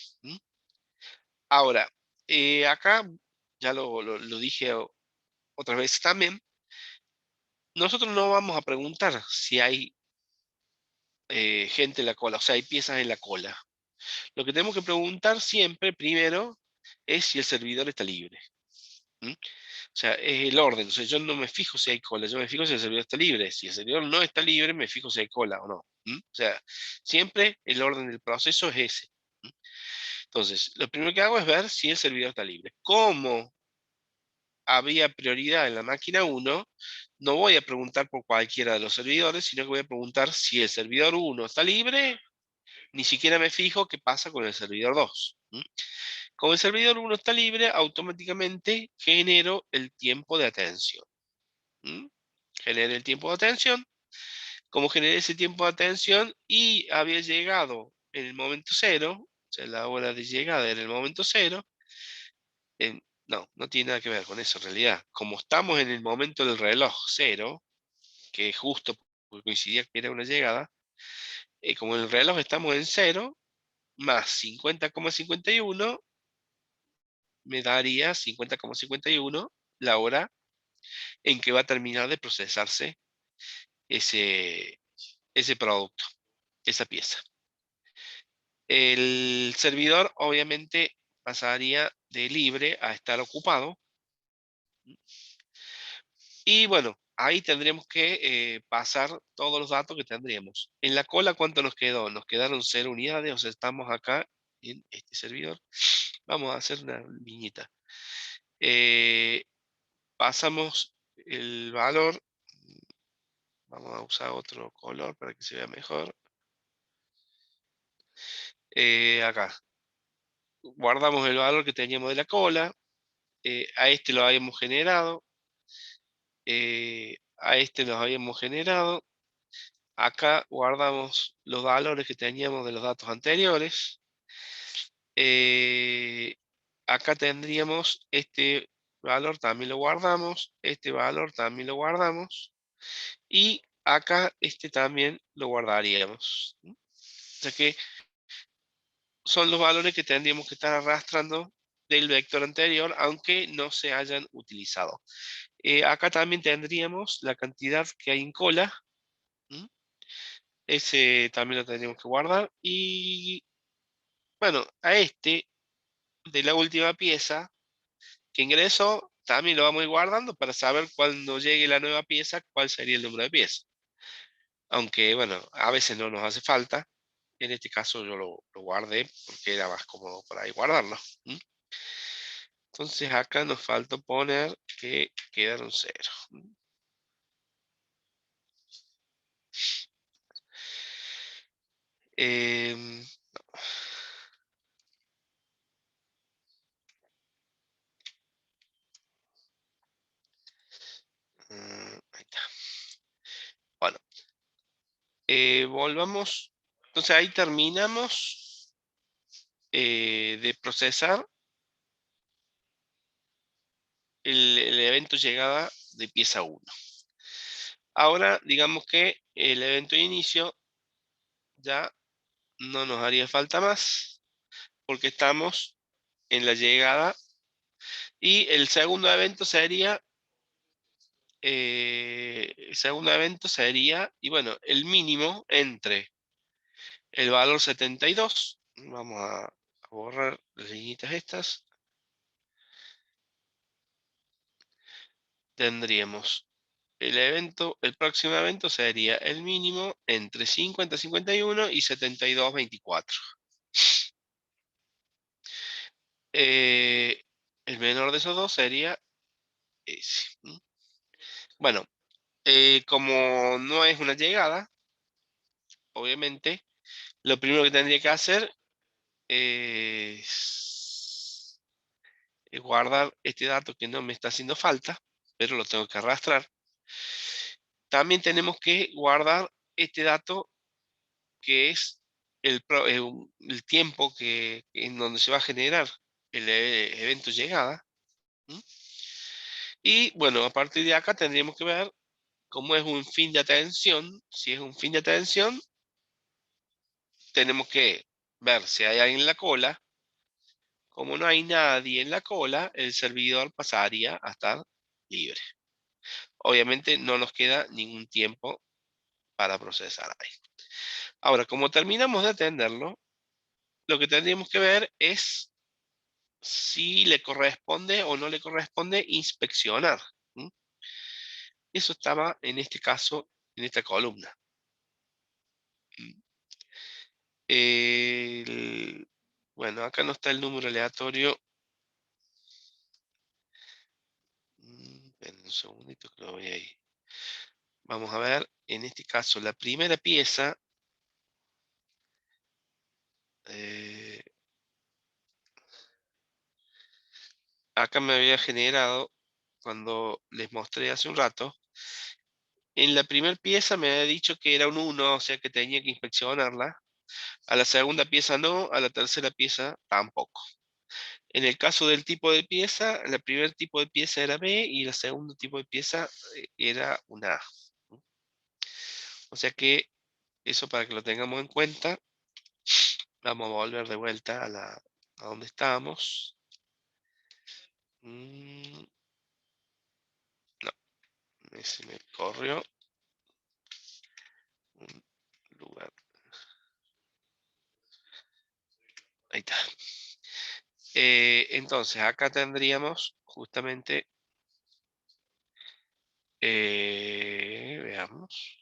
Ahora, acá, ya lo dije otras veces también, nosotros no vamos a preguntar si hay gente en la cola, o sea, hay piezas en la cola. Lo que tenemos que preguntar siempre, primero, es si el servidor está libre. ¿M? O sea, es el orden. O sea, yo no me fijo si hay cola, yo me fijo si el servidor está libre. Si el servidor no está libre, me fijo si hay cola o no. O sea, siempre el orden del proceso es ese. Entonces, lo primero que hago es ver si el servidor está libre. Como había prioridad en la máquina 1, no voy a preguntar por cualquiera de los servidores, sino que voy a preguntar si el servidor 1 está libre, ni siquiera me fijo qué pasa con el servidor 2. Como el servidor 1 está libre, automáticamente genero el tiempo de atención. Generé el tiempo de atención. Como generé ese tiempo de atención y había llegado en el momento cero, O sea, la hora de llegada en el momento cero. No, no tiene nada que ver con eso en realidad. Como estamos en el momento del reloj cero, que justo coincidía que era una llegada, como en el reloj estamos en cero, más 50,51 me daría 50,51 la hora en que va a terminar de procesarse ese, ese producto, esa pieza. El servidor obviamente pasaría de libre a estar ocupado. Y bueno, ahí tendríamos que pasar todos los datos que tendríamos. En la cola, ¿cuánto nos quedó? Nos quedaron 0 unidades, o sea, estamos acá en este servidor. Vamos a hacer una viñita. Eh, Pasamos el valor. Vamos a usar otro color para que se vea mejor. Acá. Guardamos el valor que teníamos de la cola. A este lo habíamos generado. A este los habíamos generado. Acá guardamos los valores que teníamos de los datos anteriores. Eh, Acá tendríamos este valor, también lo guardamos. Este valor también lo guardamos. Y acá este también lo guardaríamos. O sea que son los valores que tendríamos que estar arrastrando del vector anterior, aunque no se hayan utilizado. Acá también tendríamos la cantidad que hay en cola. ¿Mm? Ese también lo tendríamos que guardar. Y bueno, a este de la última pieza que ingresó, también lo vamos a ir guardando para saber cuando llegue la nueva pieza, cuál sería el número de piezas. Aunque bueno, a veces no nos hace falta. En este caso yo lo guardé porque era más cómodo para ahí guardarlo. ¿Mm? Entonces acá nos falta poner que quedaron cero. Em, Ahí está. Bueno, volvamos. Entonces ahí terminamos de procesar el evento llegada de pieza 1. Ahora, digamos que el evento de inicio ya no nos haría falta más porque estamos en la llegada y el segundo evento sería, y bueno, el mínimo entre el valor 72, vamos a borrar las líneas estas, tendríamos el próximo evento sería el mínimo entre 50,51 y 72,24. Eh, el menor de esos dos sería ese. Bueno, como no es una llegada, obviamente, lo primero que tendría que hacer es guardar este dato que no me está haciendo falta, pero lo tengo que arrastrar. También tenemos que guardar este dato que es el tiempo en donde se va a generar el evento llegada. ¿Mm? Y bueno, a partir de acá tendríamos que ver cómo es un fin de atención. Si es un fin de atención, tenemos que ver si hay alguien en la cola. Como no hay nadie en la cola, el servidor pasaría a estar libre. Obviamente no nos queda ningún tiempo para procesar ahí. Ahora, como terminamos de atenderlo, lo que tendríamos que ver es si le corresponde o no le corresponde inspeccionar. ¿Mm? Eso estaba en este caso, en esta columna. ¿Mm? Bueno, acá no está el número aleatorio. Esperen un segundito que lo voy ahí. Vamos a ver, en este caso, la primera pieza. eh, Acá me había generado, cuando les mostré hace un rato, en la primera pieza me había dicho que era un 1, o sea que tenía que inspeccionarla. A la segunda pieza no, a la tercera pieza tampoco. En el caso del tipo de pieza, el primer tipo de pieza era B y el segundo tipo de pieza era una A. O sea que eso para que lo tengamos en cuenta, vamos a volver de vuelta a donde estábamos. No, ese me corrió un lugar. Ahí está. Entonces, acá tendríamos justamente, veamos,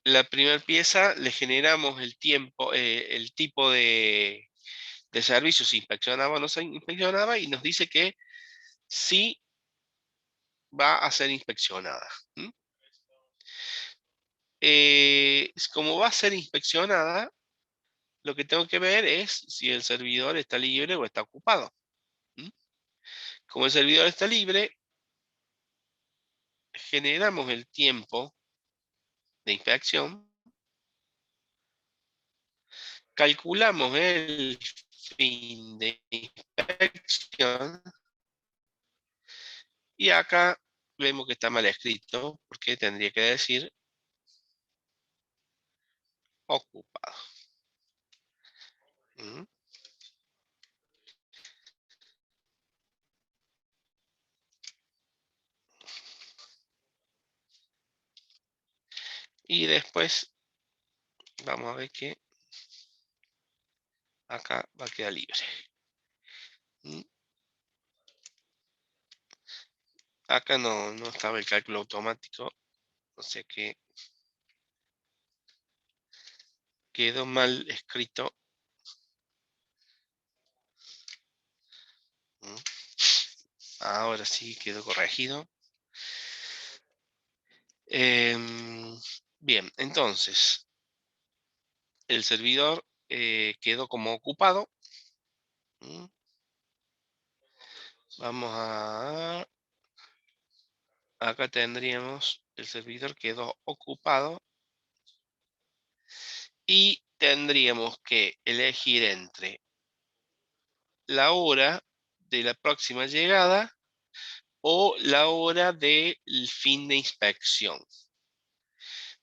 la primera pieza le generamos el tiempo, el tipo de servicio, si inspeccionaba o no se inspeccionaba, y nos dice que sí va a ser inspeccionada. Como va a ser inspeccionada, lo que tengo que ver es si el servidor está libre o está ocupado. Como el servidor está libre, generamos el tiempo de inspección, calculamos el fin de inspección y acá vemos que está mal escrito porque tendría que decir ocupado. ¿Mm? Y después vamos a ver que acá va a quedar libre. ¿Mm? Acá no estaba el cálculo automático, o sea que quedó mal escrito. ¿Mm? Ahora sí quedó corregido. Bien, entonces el servidor quedó como ocupado. ¿Mm? Vamos a... Acá tendríamos el servidor quedó ocupado y tendríamos que elegir entre la hora de la próxima llegada o la hora del fin de inspección.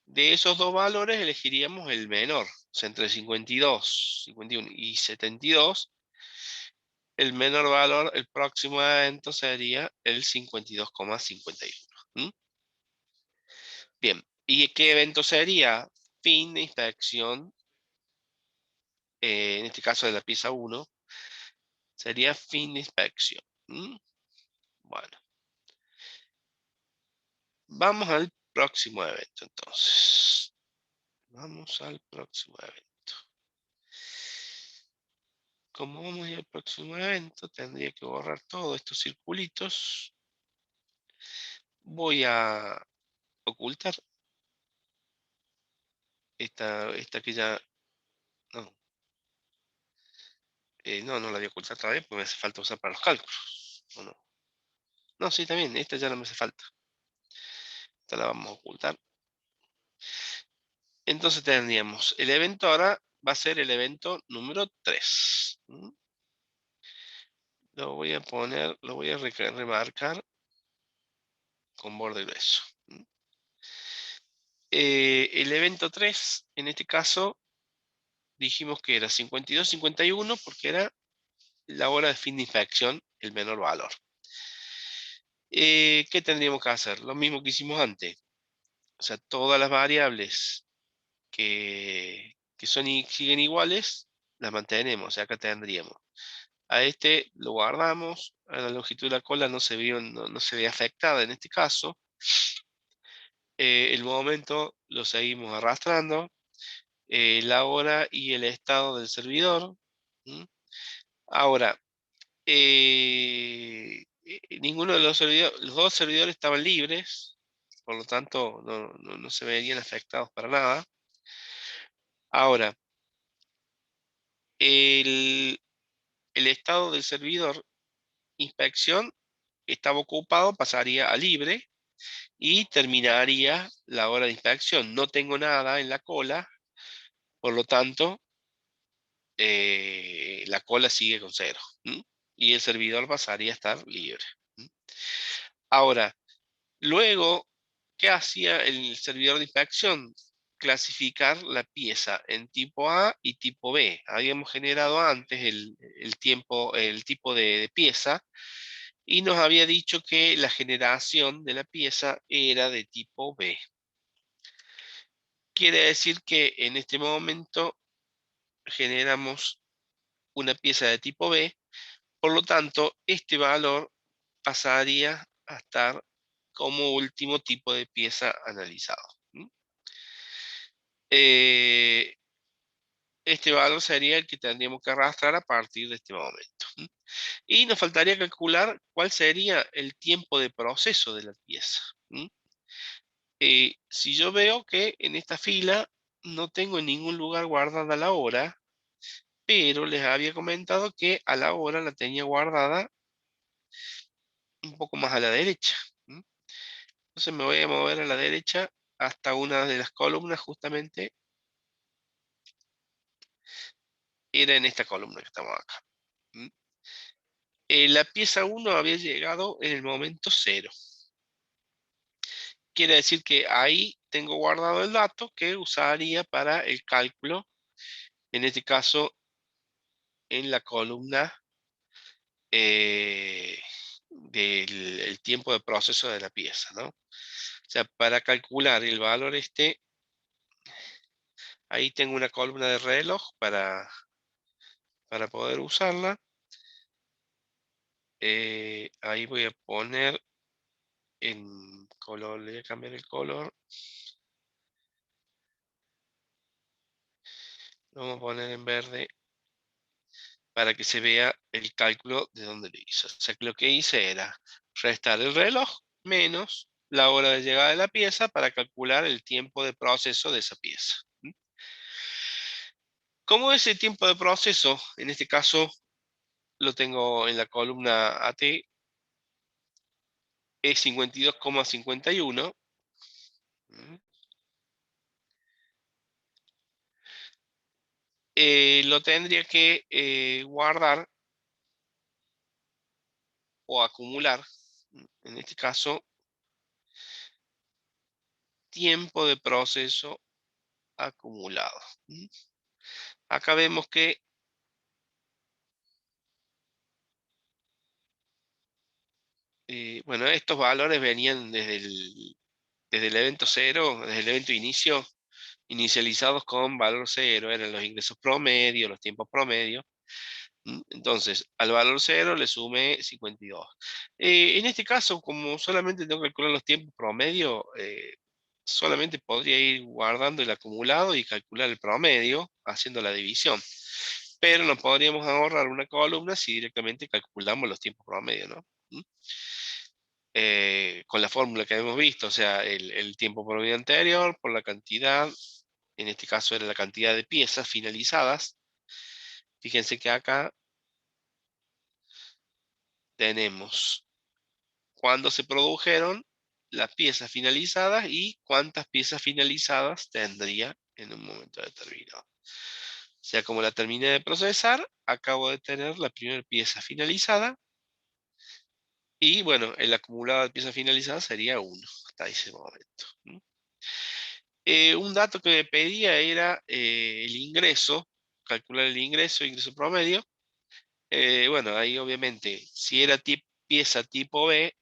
De esos dos valores elegiríamos el menor, o sea, entre 52, 51 y 72. El menor valor, el próximo evento sería el 52,51. Bien, ¿y qué evento sería? Fin de inspección, en este caso de la pieza 1, sería fin de inspección. Bueno, vamos al próximo evento entonces. Vamos al próximo evento. Como vamos a ir al próximo evento, tendría que borrar todos estos circulitos. Voy a ocultar esta que ya... No, no la voy a ocultar todavía porque me hace falta usar para los cálculos. ¿O no? No, sí, también, esta ya no me hace falta. Esta la vamos a ocultar. Entonces tendríamos, el evento ahora va a ser el evento número 3. Lo voy a poner, lo voy a remarcar con borde grueso. El evento 3, en este caso, dijimos que era 52-51 porque era la hora de fin de inspección, el menor valor. ¿Qué tendríamos que hacer? Lo mismo que hicimos antes. O sea, todas las variables que siguen iguales, las mantenemos. O sea, acá tendríamos. A este lo guardamos. A la longitud de la cola no se ve afectada en este caso. El momento lo seguimos arrastrando. La hora y el estado del servidor. Ahora, ninguno de los dos servidores estaban libres, por lo tanto no se verían afectados para nada. Ahora, el, el estado del servidor inspección estaba ocupado, pasaría a libre, y terminaría la hora de inspección. No tengo nada en la cola, por lo tanto, la cola sigue con cero. ¿M? Y el servidor pasaría a estar libre. ¿M? Ahora, luego, ¿qué hacía el servidor de inspección? Clasificar la pieza en tipo A y tipo B. Habíamos generado antes el tipo de pieza y nos había dicho que la generación de la pieza era de tipo B. Quiere decir que en este momento generamos una pieza de tipo B, por lo tanto, este valor pasaría a estar como último tipo de pieza analizado. ¿M? Eh, este valor sería el que tendríamos que arrastrar a partir de este momento. ¿M? Y nos faltaría calcular cuál sería el tiempo de proceso de la pieza. ¿M? Si yo veo que en esta fila no tengo en ningún lugar guardada la hora, pero les había comentado que a la hora la tenía guardada un poco más a la derecha. ¿M? Entonces me voy a mover a la derecha hasta una de las columnas, justamente era en esta columna que estamos acá. ¿M? La pieza 1 había llegado en el momento 0. Quiere decir que ahí tengo guardado el dato que usaría para el cálculo, en este caso en la columna del el tiempo de proceso de la pieza, ¿no? O sea, para calcular el valor ahí tengo una columna de reloj para poder usarla. Ahí voy a poner en color, le voy a cambiar el color. Lo vamos a poner en verde para que se vea el cálculo de dónde lo hizo. O sea, que lo que hice era restar el reloj menos la hora de llegada de la pieza para calcular el tiempo de proceso de esa pieza. ¿M? Como ese tiempo de proceso, en este caso lo tengo en la columna AT, es 52,51. ¿M? Lo tendría que guardar o acumular, en este caso, tiempo de proceso acumulado. ¿M? Acá vemos que bueno, estos valores venían desde el evento cero, desde el evento inicio, inicializados con valor cero, eran los ingresos promedio, los tiempos promedio. ¿M? Entonces, al valor cero le sumé 52. En este caso, como solamente tengo que calcular los tiempos promedio, solamente podría ir guardando el acumulado y calcular el promedio haciendo la división. Pero nos podríamos ahorrar una columna si directamente calculamos los tiempos promedio, ¿no? ¿M? Con la fórmula que hemos visto, o sea, el tiempo promedio anterior por la cantidad, en este caso era la cantidad de piezas finalizadas. Fíjense que acá tenemos cuándo se produjeron las piezas finalizadas y cuántas piezas finalizadas tendría en un momento determinado. O sea, como la terminé de procesar, acabo de tener la primera pieza finalizada y bueno, el acumulado de piezas finalizadas sería 1 hasta ese momento. ¿M? Un dato que me pedía era el ingreso, calcular el ingreso promedio. Bueno, ahí obviamente, si era pieza tipo B,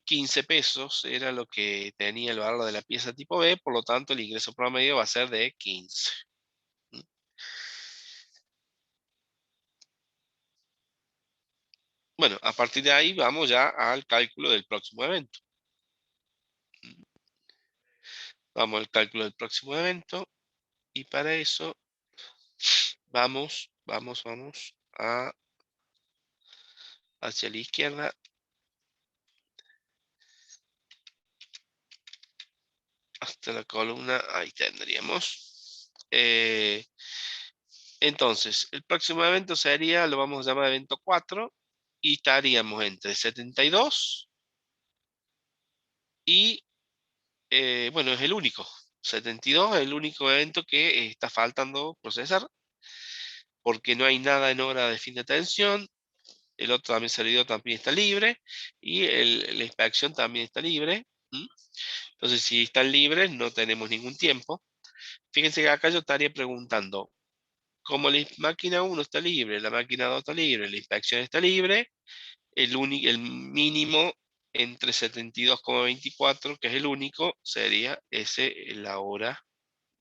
15 pesos era lo que tenía el valor de la pieza tipo B, por lo tanto el ingreso promedio va a ser de 15. ¿M? Bueno, a partir de ahí vamos ya al cálculo del próximo evento. ¿M? Vamos al cálculo del próximo evento y para eso vamos hacia la izquierda hasta la columna, ahí tendríamos. Entonces, el próximo evento sería, lo vamos a llamar evento 4. y estaríamos entre 72 y, bueno, es el único. 72 es el único evento que está faltando procesar, porque no hay nada en hora de fin de atención. El otro también servidor también está libre y la inspección también está libre. ¿M? Entonces, si están libres, no tenemos ningún tiempo. Fíjense que acá yo estaría preguntando, como la máquina uno está libre, la máquina 2 está libre, la inspección está libre, el mínimo entre 72,24, que es el único, sería ese la hora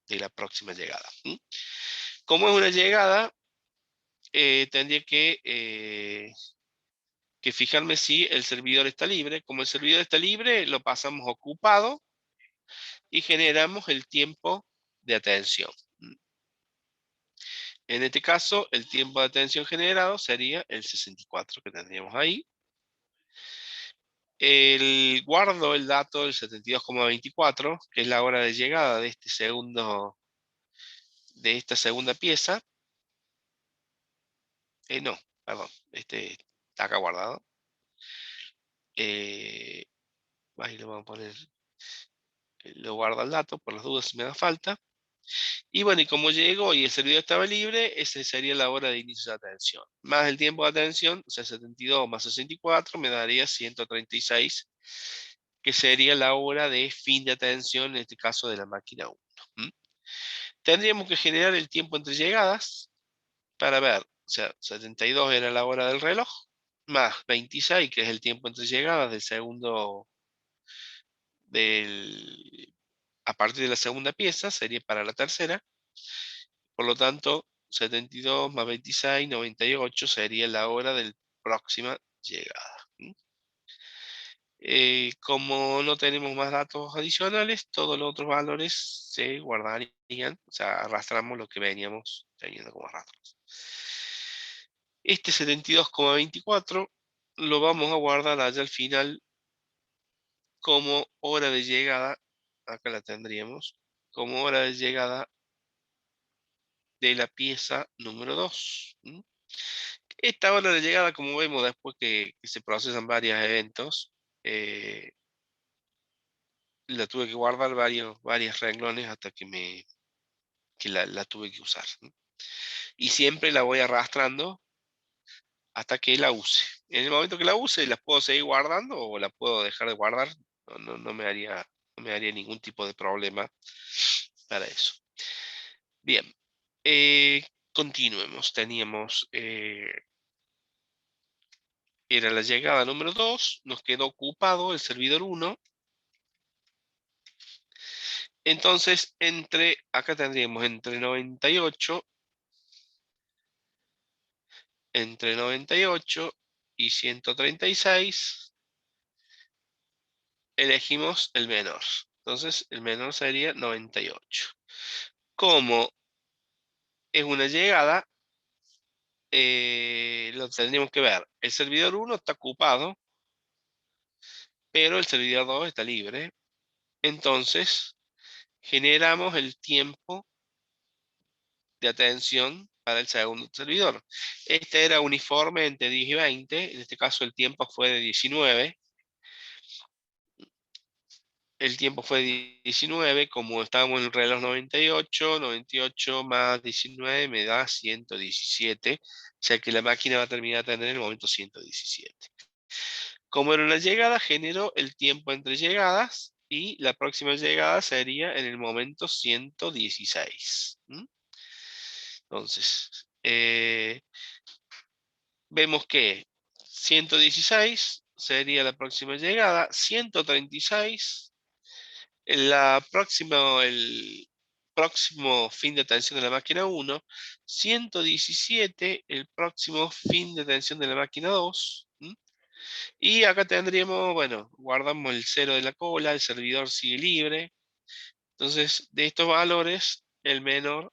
de la próxima llegada. ¿M? Como es una llegada, tendría que fijarme si el servidor está libre. Como el servidor está libre, lo pasamos ocupado y generamos el tiempo de atención. En este caso, el tiempo de atención generado sería el 64 que tendríamos ahí. Guardo el dato del 72,24, que es la hora de llegada de esta segunda pieza. No, perdón, está acá guardado. Ahí lo vamos a poner, lo guardo el dato por las dudas si me da falta. Y bueno, y como llegó y el servidor estaba libre, esa sería la hora de inicio de atención. Más el tiempo de atención, o sea, 72 más 64 me daría 136, que sería la hora de fin de atención, en este caso de la máquina 1. ¿M? Tendríamos que generar el tiempo entre llegadas para ver, o sea, 72 era la hora del reloj, más 26, que es el tiempo entre llegadas del segundo, a partir de la segunda pieza, sería para la tercera. Por lo tanto, 72 más 26, 98 sería la hora de la próxima llegada. ¿M? Como no tenemos más datos adicionales, todos los otros valores se guardarían, o sea, arrastramos lo que veníamos teniendo como rastros. Este 72,24 lo vamos a guardar allá al final como hora de llegada, acá la tendríamos, como hora de llegada de la pieza número 2. Esta hora de llegada, como vemos después que se procesan varios eventos, la tuve que guardar varios renglones hasta que la tuve que usar. Y siempre la voy arrastrando hasta que la use. En el momento que la use, la puedo seguir guardando o la puedo dejar de guardar. No me haría ningún tipo de problema para eso. Bien, continuemos. Teníamos, era la llegada número 2, nos quedó ocupado el servidor 1. Entonces, acá tendríamos entre 98 y 136, elegimos el menor. Entonces, el menor sería 98. Como es una llegada, lo tendríamos que ver. El servidor 1 está ocupado, pero el servidor 2 está libre. Entonces, generamos el tiempo de atención para el segundo servidor. Este era uniforme entre 10 y 20. En este caso, el tiempo fue de 19. El tiempo fue 19, como estábamos en el reloj 98, 98 más 19 me da 117, o sea que la máquina va a terminar de tener el momento 117. Como era una llegada, generó el tiempo entre llegadas y la próxima llegada sería en el momento 116. Entonces, vemos que 116 sería la próxima llegada, 136 el próximo fin de atención de la máquina 1, 117 el próximo fin de atención de la máquina 2. Y acá tendríamos, bueno, guardamos el 0 de la cola, el servidor sigue libre. Entonces, de estos valores, el menor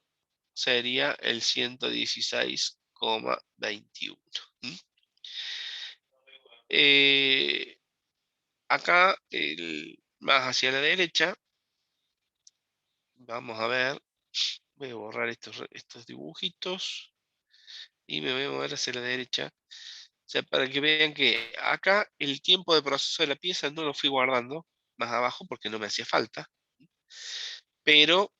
sería el 116,21. Acá, más hacia la derecha, vamos a ver, voy a borrar estos dibujitos y me voy a mover hacia la derecha. O sea, para que vean que acá el tiempo de proceso de la pieza no lo fui guardando más abajo porque no me hacía falta, pero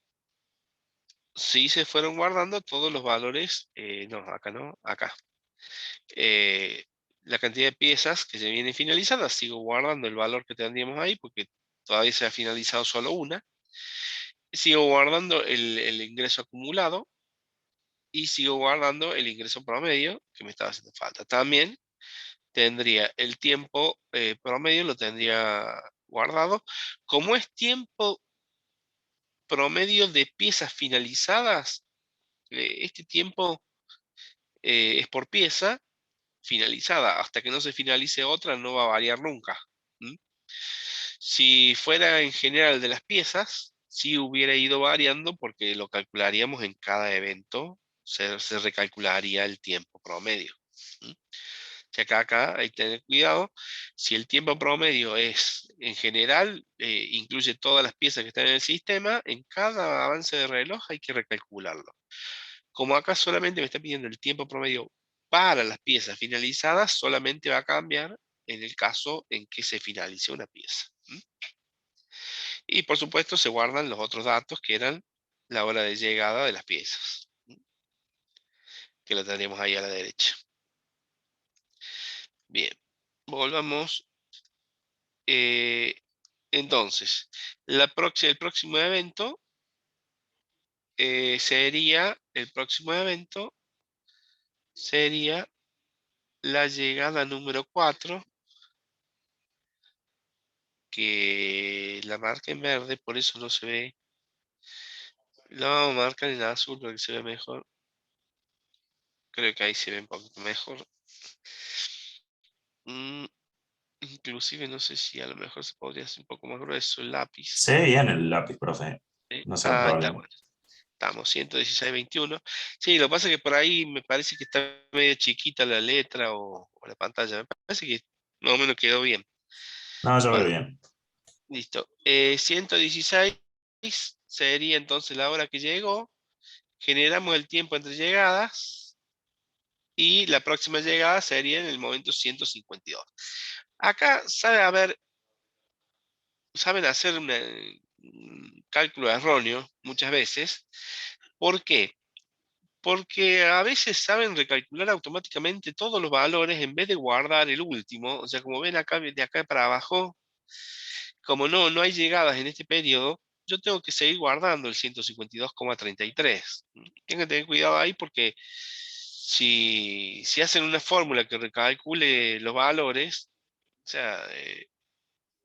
sí se fueron guardando todos los valores, no, acá no, acá. Eh, la cantidad de piezas que se vienen finalizadas, sigo guardando el valor que tendríamos ahí porque todavía se ha finalizado solo una. Sigo guardando el ingreso acumulado y sigo guardando el ingreso promedio que me estaba haciendo falta. También tendría el tiempo promedio, lo tendría guardado. Como es tiempo promedio de piezas finalizadas, este tiempo es por pieza finalizada. Hasta que no se finalice otra, no va a variar nunca. ¿Mm? Si fuera en general de las piezas, sí hubiera ido variando porque lo calcularíamos en cada evento, se recalcularía el tiempo promedio. ¿Mm? Si acá hay que tener cuidado, si el tiempo promedio es en general, incluye todas las piezas que están en el sistema, en cada avance de reloj hay que recalcularlo. Como acá solamente me está pidiendo el tiempo promedio para las piezas finalizadas, solamente va a cambiar en el caso en que se finalice una pieza. ¿Mm? Y por supuesto se guardan los otros datos que eran la hora de llegada de las piezas, que lo tendríamos ahí a la derecha. Bien, volvamos. eh, entonces, el próximo evento el próximo evento sería la llegada número 4, que la marca en verde, por eso no se ve. La vamos a marcar en azul para que se vea mejor. Creo que ahí se ve un poquito mejor. Mm, inclusive no sé si a lo mejor se podría hacer un poco más grueso el lápiz. Se ve bien el lápiz, profe. No se ve Ah, está problema. bueno. Estamos 116:21. Sí, lo que pasa es que por ahí me parece que está medio chiquita la letra o la pantalla. Me parece que más o menos quedó bien. No, yo veo Bueno, bien. listo. 116 sería entonces la hora que llegó. Generamos el tiempo entre llegadas y la próxima llegada sería en el momento 152. Acá saben hacer un cálculo erróneo muchas veces. ¿Por qué? Porque a veces saben recalcular automáticamente todos los valores en vez de guardar el último. O sea, como ven acá, de acá para abajo, como no hay llegadas en este periodo, yo tengo que seguir guardando el 152,33. Tengo que tener cuidado ahí porque si hacen una fórmula que recalcule los valores, o sea,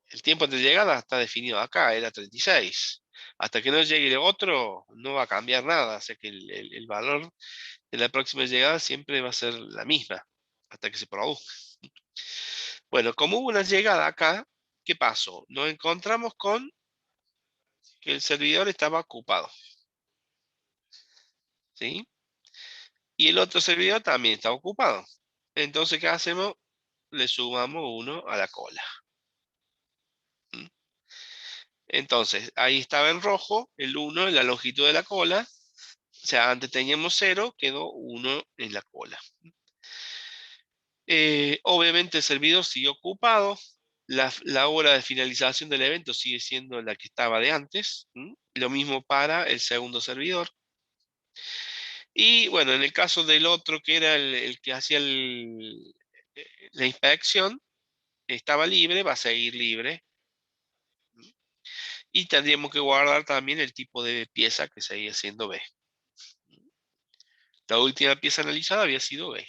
el tiempo de llegada está definido acá, era 36. Hasta que no llegue el otro, no va a cambiar nada. O sea que el valor de la próxima llegada siempre va a ser la misma, hasta que se produzca. Bueno, como hubo una llegada acá, ¿qué pasó? Nos encontramos con que el servidor estaba ocupado, ¿sí? Y el otro servidor también estaba ocupado. Entonces, ¿qué hacemos? Le sumamos uno a la cola. ¿Mm? Entonces, ahí estaba en rojo el 1 en la longitud de la cola. O sea, antes teníamos 0, quedó 1 en la cola. Obviamente el servidor sigue ocupado. La hora de finalización del evento sigue siendo la que estaba de antes. ¿Mm? Lo mismo para el segundo servidor. Y bueno, en el caso del otro, que era el que hacía la inspección, estaba libre, va a seguir libre. Y tendríamos que guardar también el tipo de pieza que seguía siendo B. La última pieza analizada había sido B.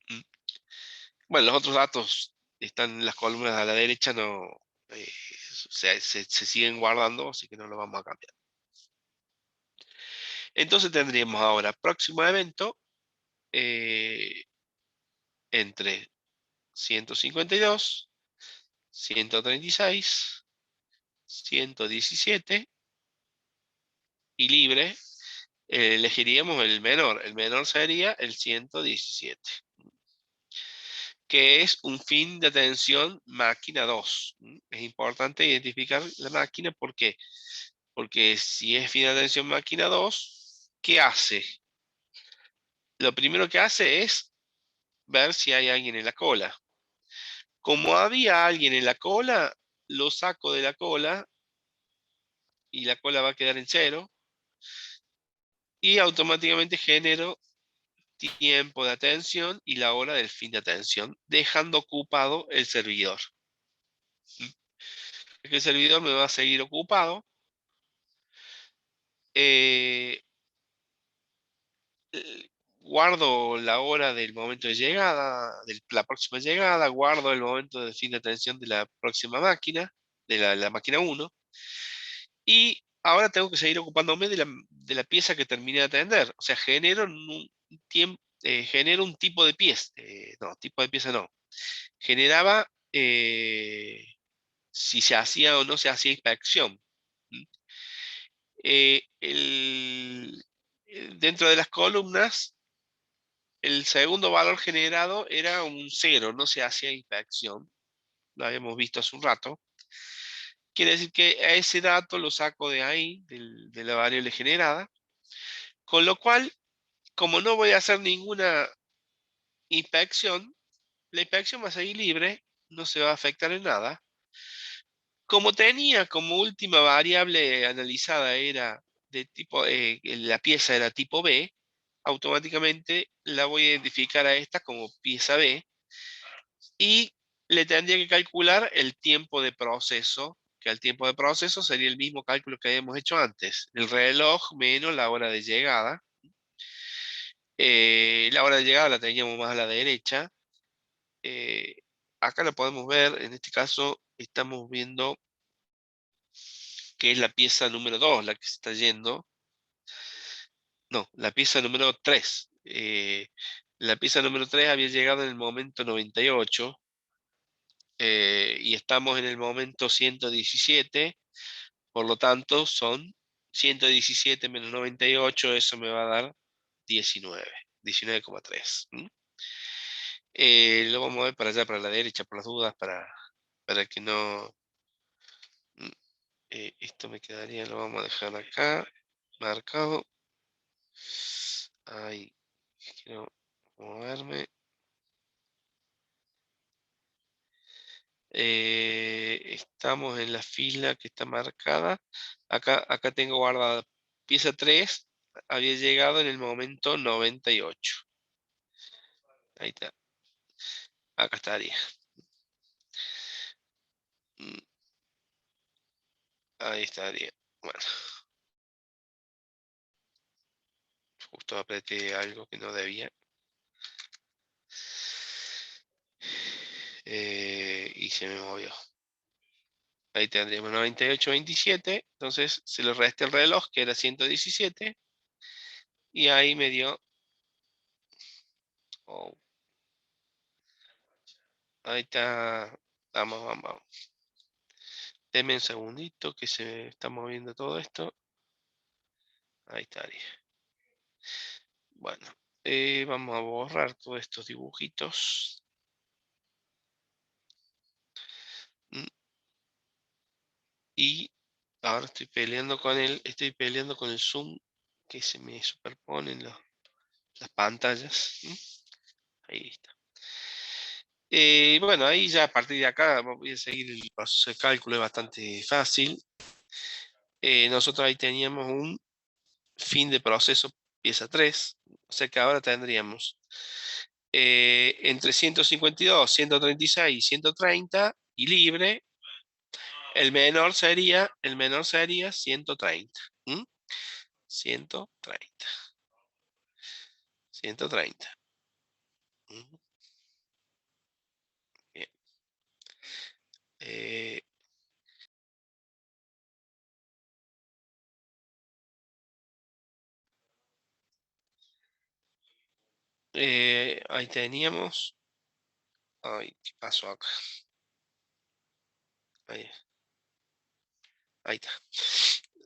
¿Mm? Bueno, los otros datos están en las columnas a la derecha, no, se siguen guardando, así que no lo vamos a cambiar. Entonces tendríamos ahora próximo evento eh, entre 152, 136, 117 y libre. Elegiríamos el menor. El menor sería el 117, que es un fin de atención máquina 2. Es importante identificar la máquina. ¿Por qué? Porque si es fin de atención máquina 2, ¿qué hace? Lo primero que hace es ver si hay alguien en la cola. Como había alguien en la cola, lo saco de la cola y la cola va a quedar en 0 y automáticamente genero tiempo de atención y la hora del fin de atención, dejando ocupado el servidor. El servidor me va a seguir ocupado. Eh, Guardo la hora del momento de llegada, de la próxima llegada, guardo el momento de fin de atención de la próxima máquina, de la máquina 1, y ahora tengo que seguir ocupándome de la pieza que terminé de atender. O sea, genero un tipo de pieza. No, tipo de pieza no. Generaba si se hacía o no se hacía inspección. ¿Mm? Dentro de las columnas, el segundo valor generado era un 0, no se hacía inspección. Lo habíamos visto hace un rato. Quiere decir que a ese dato lo saco de ahí, de la variable generada. Con lo cual, como no voy a hacer ninguna inspección, la inspección va a seguir libre, no se va a afectar en nada. Como tenía como última variable analizada era de tipo, la pieza era tipo B, automáticamente la voy a identificar a esta como pieza B y le tendría que calcular el tiempo de proceso, que el tiempo de proceso sería el mismo cálculo que habíamos hecho antes, el reloj menos la hora de llegada. La hora de llegada la teníamos más a la derecha. Eh, Acá lo podemos ver, en este caso estamos viendo que es la pieza número 2 la que se está yendo. No, la pieza número 3. La pieza número 3 había llegado en el momento 98 y estamos en el momento 117, por lo tanto son 117 menos 98, eso me va a dar 19, 19,3. Lo vamos a ver para allá, para la derecha, por las dudas, para que no... mm, esto me quedaría, lo vamos a dejar acá, marcado. Ahí, quiero moverme. Estamos en la fila que está marcada. Acá tengo guardada pieza 3, había llegado en el momento 98. Ahí está. Acá estaría. Mm, Ahí estaría. Bueno, justo apreté algo que no debía. Y se me movió. Ahí tendríamos 98,27. Entonces se le resta el reloj, que era 117. Y ahí me dio... Oh, ahí está. Vamos, vamos, vamos. Deme un segundito que se está moviendo todo esto. Ahí estaría. Bueno, vamos a borrar todos estos dibujitos. Mm, Y ahora estoy peleando con el zoom que se me superponen las pantallas. Ahí está. Bueno, ahí ya a partir de acá voy a seguir el proceso de cálculo, es bastante fácil. Nosotros ahí teníamos un fin de proceso pieza 3, o sea que ahora tendríamos entre 152, 136 y 130 y libre, el menor sería 130. ¿Mm? 130. 130. ¿Mm? Bien. Eh, Ahí teníamos. Ay, ¿qué pasó acá? Ahí, ahí está.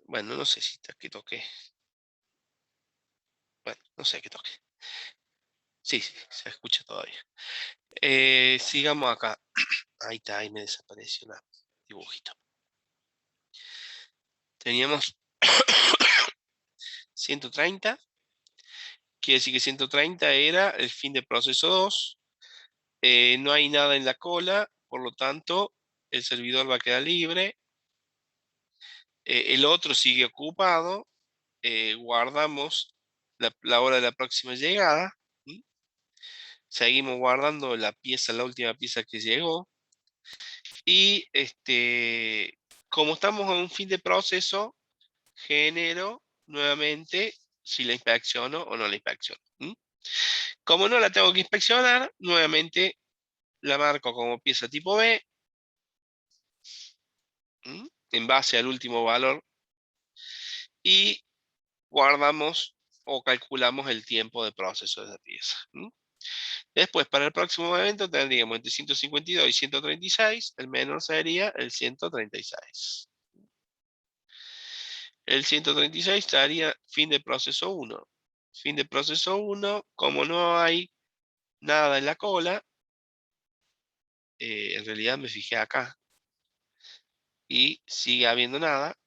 Bueno, no sé si está que toqué. Bueno, no sé qué toque. Sí, sí, se escucha todavía. Sigamos acá. Ahí está, ahí me desapareció el dibujito. Teníamos 130. Quiere decir que 130 era el fin de proceso 2. No hay nada en la cola, por lo tanto, el servidor va a quedar libre. El otro sigue ocupado. Guardamos la hora de la próxima llegada. ¿Mm? Seguimos guardando la última pieza que llegó. Y como estamos en un fin de proceso, genero nuevamente si la inspecciono o no la inspecciono. ¿Mm? Como no la tengo que inspeccionar, nuevamente la marco como pieza tipo B. ¿Mm? En base al último valor. Y guardamos o calculamos el tiempo de proceso de esa pieza. ¿Mm? Después, para el próximo evento tendríamos entre 152 y 136. El menor sería el 136. El 136 estaría fin de proceso 1. Fin de proceso 1, como no hay nada en la cola, en realidad me fijé acá y sigue habiendo nada,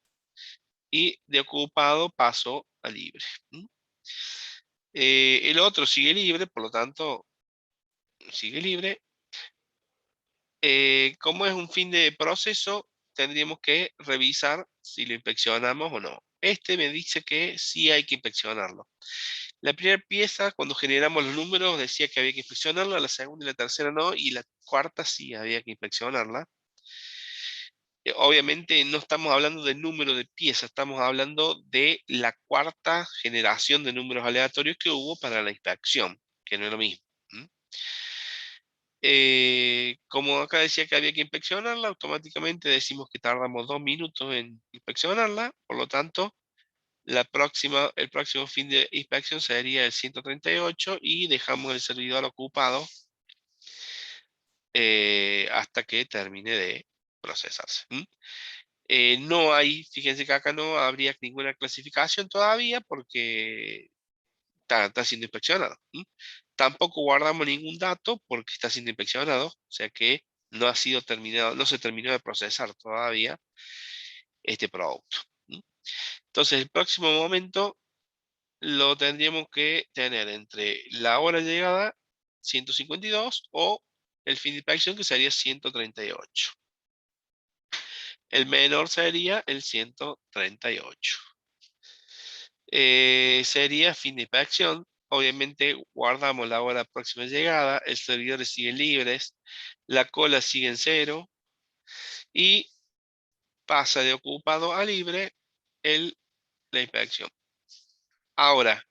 y de ocupado paso a libre. ¿Mm? El otro sigue libre, por lo tanto, sigue libre. Como es un fin de proceso, tendríamos que revisar si lo inspeccionamos o no. Este me dice que sí hay que inspeccionarlo. La primera pieza, cuando generamos los números, decía que había que inspeccionarla, la segunda y la tercera no, y la cuarta sí había que inspeccionarla. Obviamente no estamos hablando del número de piezas, estamos hablando de la cuarta generación de números aleatorios que hubo para la inspección, que no es lo mismo. ¿Mm? Como acá decía que había que inspeccionarla, automáticamente decimos que tardamos 2 minutos en inspeccionarla, por lo tanto, el próximo fin de inspección sería el 138 y dejamos el servidor ocupado hasta que termine de procesarse. ¿Mm? No hay, fíjense que acá no habría ninguna clasificación todavía porque está siendo inspeccionado. ¿Mm? Tampoco guardamos ningún dato porque está siendo inspeccionado, o sea que no ha sido terminado, no se terminó de procesar todavía este producto. ¿Mm? Entonces, el próximo momento lo tendríamos que tener entre la hora de llegada 152 o el fin de inspección que sería 138. El menor sería el 138. Sería fin de inspección. Obviamente guardamos la hora próxima de llegada, el servidor sigue libres, la cola sigue en cero y pasa de ocupado a libre la inspección. Ahora,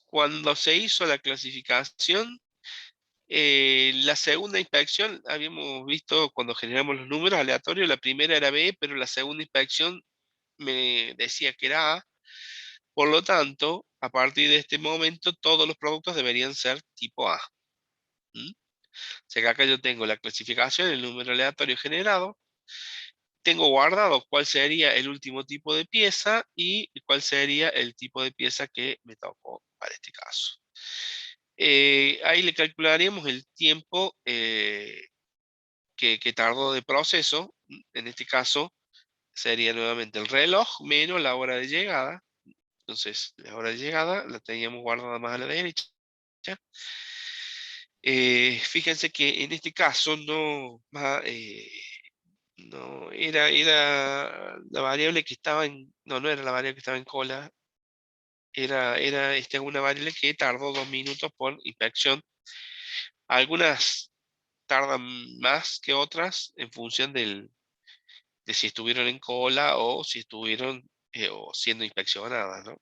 cuando se hizo la clasificación, la segunda inspección, habíamos visto cuando generamos los números aleatorios, la primera era B, pero la segunda inspección me decía que era A. Por lo tanto, a partir de este momento, todos los productos deberían ser tipo A. ¿Mm? O sea que acá yo tengo la clasificación, el número aleatorio generado, tengo guardado cuál sería el último tipo de pieza y cuál sería el tipo de pieza que me tocó para este caso. Ahí le calcularíamos el tiempo que tardó de proceso. En este caso sería nuevamente el reloj menos la hora de llegada. Entonces, la hora de llegada la teníamos guardada más a la derecha. Fíjense que en este caso no era la variable que estaba no era la variable que estaba en cola, era una variable que tardó 2 minutos por inspección. Algunas tardan más que otras en función de si estuvieron en cola o si estuvieron o siendo inspeccionadas, ¿no?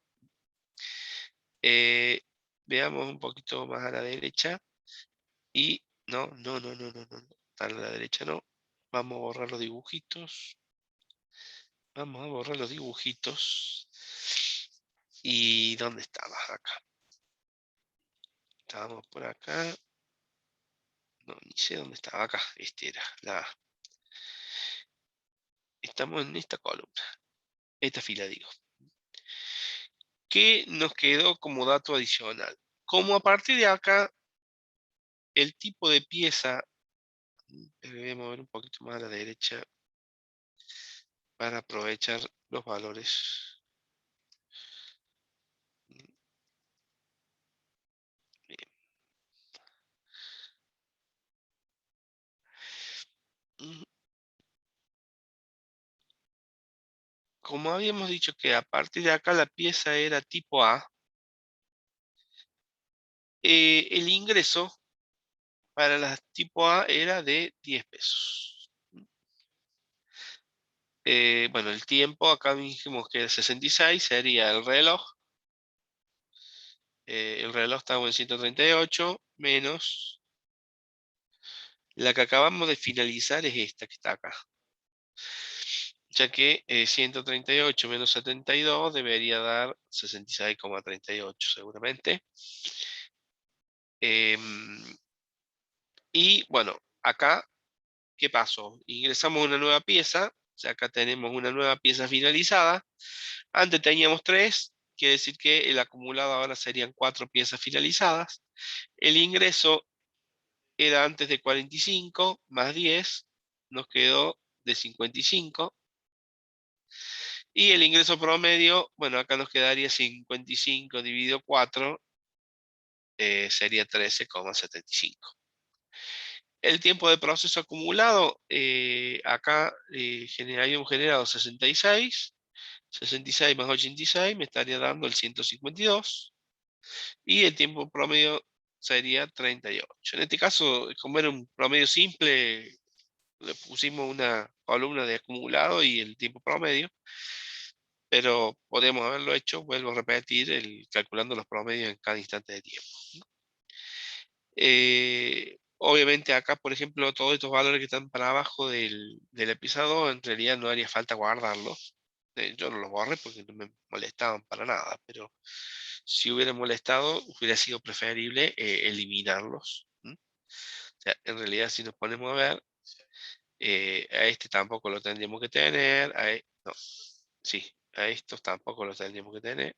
Eh, Veamos un poquito más a la derecha y no, a la derecha no. Vamos a borrar los dibujitos. Vamos a borrar los dibujitos. ¿Y dónde estaba? Acá. Estábamos por acá. No, ni sé dónde estaba. Acá. Este era la. Estamos en esta columna. Esta fila, digo. ¿Qué nos quedó como dato adicional? Como a partir de acá, el tipo de pieza. Voy a mover un poquito más a la derecha para aprovechar los valores. Bien. como habíamos dicho que a partir de acá la pieza era tipo A, el ingreso para las tipo A era de 10 pesos. Bueno, el tiempo, acá dijimos que el 66 sería el reloj estaba en 138, menos la que acabamos de finalizar es esta que está acá. Ya que 138 menos 72 debería dar 66,38 seguramente. Y bueno, acá, ¿qué pasó? Ingresamos una nueva pieza, o sea, acá tenemos una nueva pieza finalizada. Antes teníamos 3, quiere decir que el acumulado ahora serían 4 piezas finalizadas. El ingreso era antes de 45, más 10, nos quedó de 55. Y el ingreso promedio, bueno, acá nos quedaría 55 dividido 4, sería 13,75. El tiempo de proceso acumulado, acá habíamos generado 66, 66 más 86 me estaría dando el 152, y el tiempo promedio sería 38. En este caso, como era un promedio simple, le pusimos una columna de acumulado y el tiempo promedio, pero podemos haberlo hecho, vuelvo a repetir, calculando los promedios en cada instante de tiempo. Obviamente acá, por ejemplo, todos estos valores que están para abajo del episodio, en realidad no haría falta guardarlos. Yo no los borré porque no me molestaban para nada, pero si hubiera molestado, hubiera sido preferible eliminarlos. O sea, en realidad, si nos ponemos a ver, a este tampoco lo tendríamos que tener, no, sí, a estos tampoco los tendríamos que tener.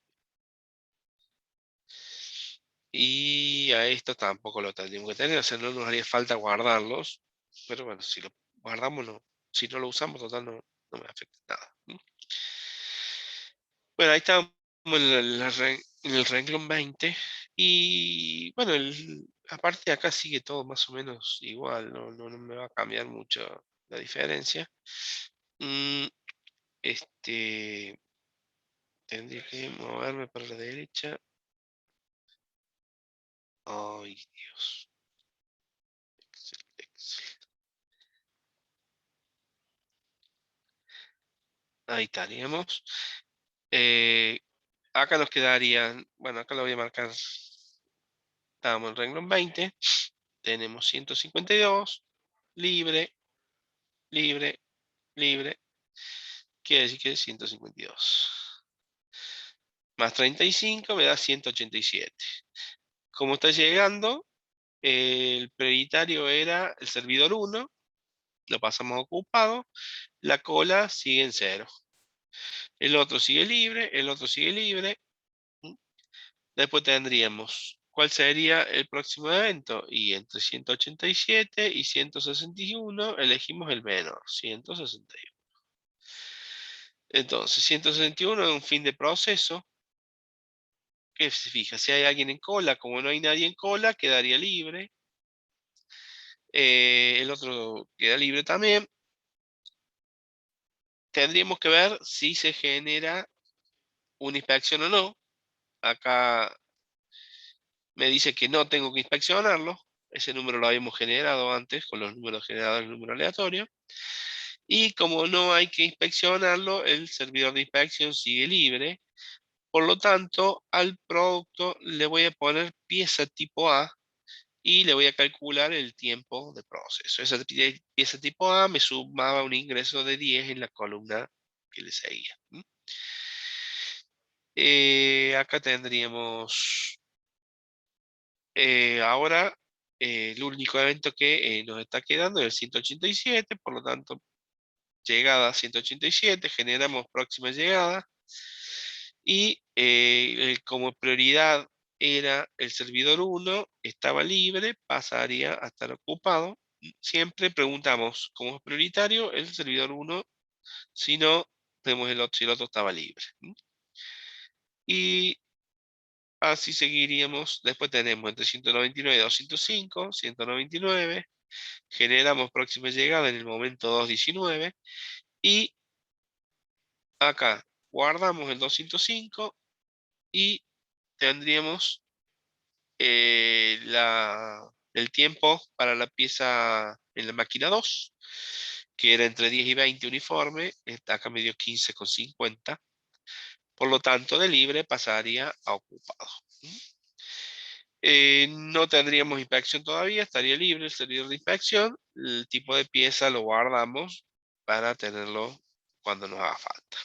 Y a estos tampoco lo tendríamos que tener, o sea, no nos haría falta guardarlos, pero bueno, si lo guardamos, no, si no lo usamos, total, no me afecta nada. Bueno, ahí estamos en el renglón 20, y bueno, aparte de acá sigue todo más o menos igual, no me va a cambiar mucho la diferencia. Mm, este, Tendría que moverme para la derecha. Ay, Dios. Excel, Excel. Ahí estaríamos. Acá nos quedarían, bueno, acá lo voy a marcar. Estábamos en renglón 20. Tenemos 152, libre, libre, libre. Quiere decir que es 152. Más 35 me da 187. Como está llegando, el prioritario era el servidor 1, lo pasamos a ocupado, la cola sigue en 0. El otro sigue libre, el otro sigue libre. Después tendríamos, ¿cuál sería el próximo evento? Y entre 187 y 161 elegimos el menor, 161. Entonces, 161 es un fin de proceso, que se fija, si hay alguien en cola, como no hay nadie en cola, quedaría libre. El otro queda libre también. Tendríamos que ver si se genera una inspección o no. Acá me dice que no tengo que inspeccionarlo. Ese número lo habíamos generado antes con los números generados en el número aleatorio. Y como no hay que inspeccionarlo, el servidor de inspección sigue libre. Por lo tanto, al producto le voy a poner pieza tipo A y le voy a calcular el tiempo de proceso. Esa pieza tipo A me sumaba un ingreso de 10 en la columna que le seguía. Acá tendríamos ahora el único evento que nos está quedando es el 187, por lo tanto, llegada a 187, generamos próxima llegada, y como prioridad era el servidor 1, estaba libre, pasaría a estar ocupado. Siempre preguntamos, como es prioritario, el servidor 1, si no, vemos si el otro estaba libre. Y así seguiríamos. Después tenemos entre 199 y 205, 199. Generamos próxima llegada en el momento 219. Y Acá guardamos el 205 y tendríamos el tiempo para la pieza en la máquina 2, que era entre 10 y 20 uniforme. Acá me dio 15,50. Por lo tanto, de libre pasaría a ocupado. No tendríamos inspección todavía, estaría libre el servidor de inspección. El tipo de pieza lo guardamos para tenerlo cuando nos haga falta.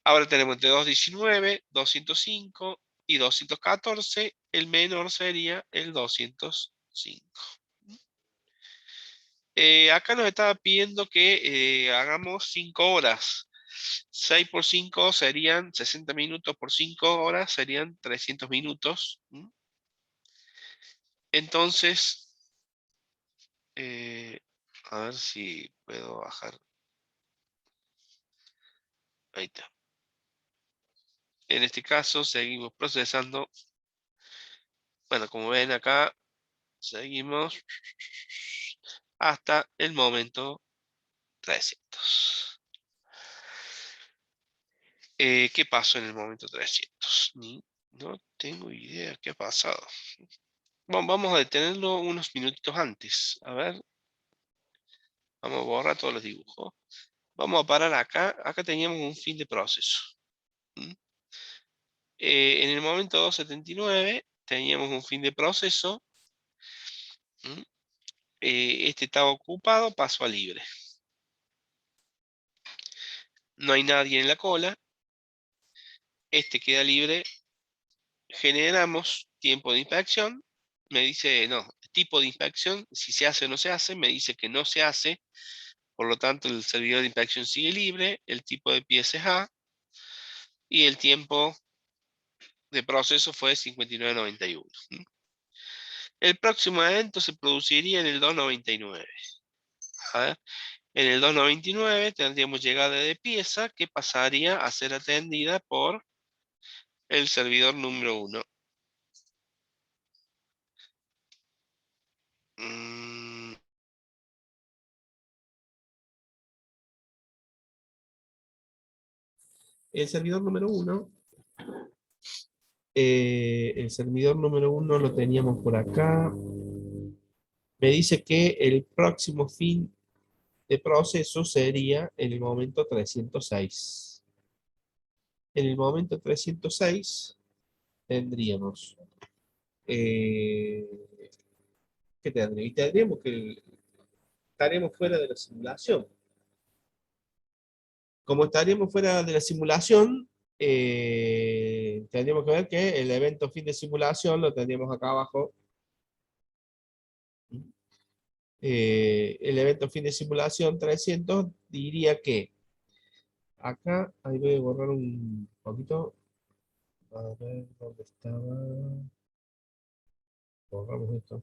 Ahora tenemos entre 219, 205 y 214. El menor sería el 205. Acá nos estaba pidiendo que hagamos 5 horas. 6 por 5 serían 60 minutos, por 5 horas serían 300 minutos. Entonces, a ver si puedo bajar. Ahí está. En este caso, seguimos procesando. Bueno, como ven acá, seguimos hasta el momento 300. ¿Qué pasó en el momento 300? No tengo idea qué ha pasado. Bueno, vamos a detenerlo unos minutitos antes. A ver. Vamos a borrar todos los dibujos. Vamos a parar acá. Acá teníamos un fin de proceso. En el momento 279 teníamos un fin de proceso. Este estaba ocupado, pasó a libre. No hay nadie en la cola. Este queda libre. Generamos tiempo de inspección. Me dice, no, tipo de inspección, si se hace o no se hace. Me dice que no se hace. Por lo tanto, el servidor de inspección sigue libre. El tipo de pieza es A. Y el tiempo de proceso fue 59.91. El próximo evento se produciría en el 299. A ver, en el 299 tendríamos llegada de pieza que pasaría a ser atendida por el servidor número 1. El servidor número 1. El servidor número 1 lo teníamos por acá. Me dice que el próximo fin de proceso sería en el momento 306. En el momento 306 tendríamos ¿qué tendríamos? Y tendríamos que estaremos fuera de la simulación. Como estaríamos fuera de la simulación, tendríamos que ver que el evento fin de simulación lo tendríamos acá abajo. El evento fin de simulación 300 diría que acá, ahí voy a borrar un poquito. A ver dónde estaba. Borramos esto.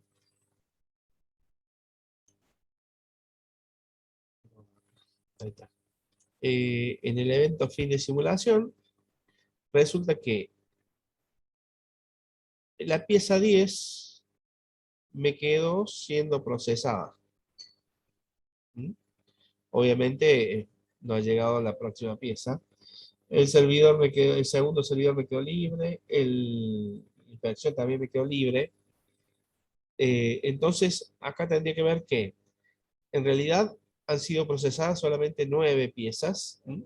Ahí está. En el evento fin de simulación, resulta que la pieza 10 me quedó siendo procesada. Obviamente no ha llegado a la próxima pieza. El segundo servidor me quedó libre, la inspección también me quedó libre. Entonces, acá tendría que ver que en realidad han sido procesadas solamente 9 piezas. O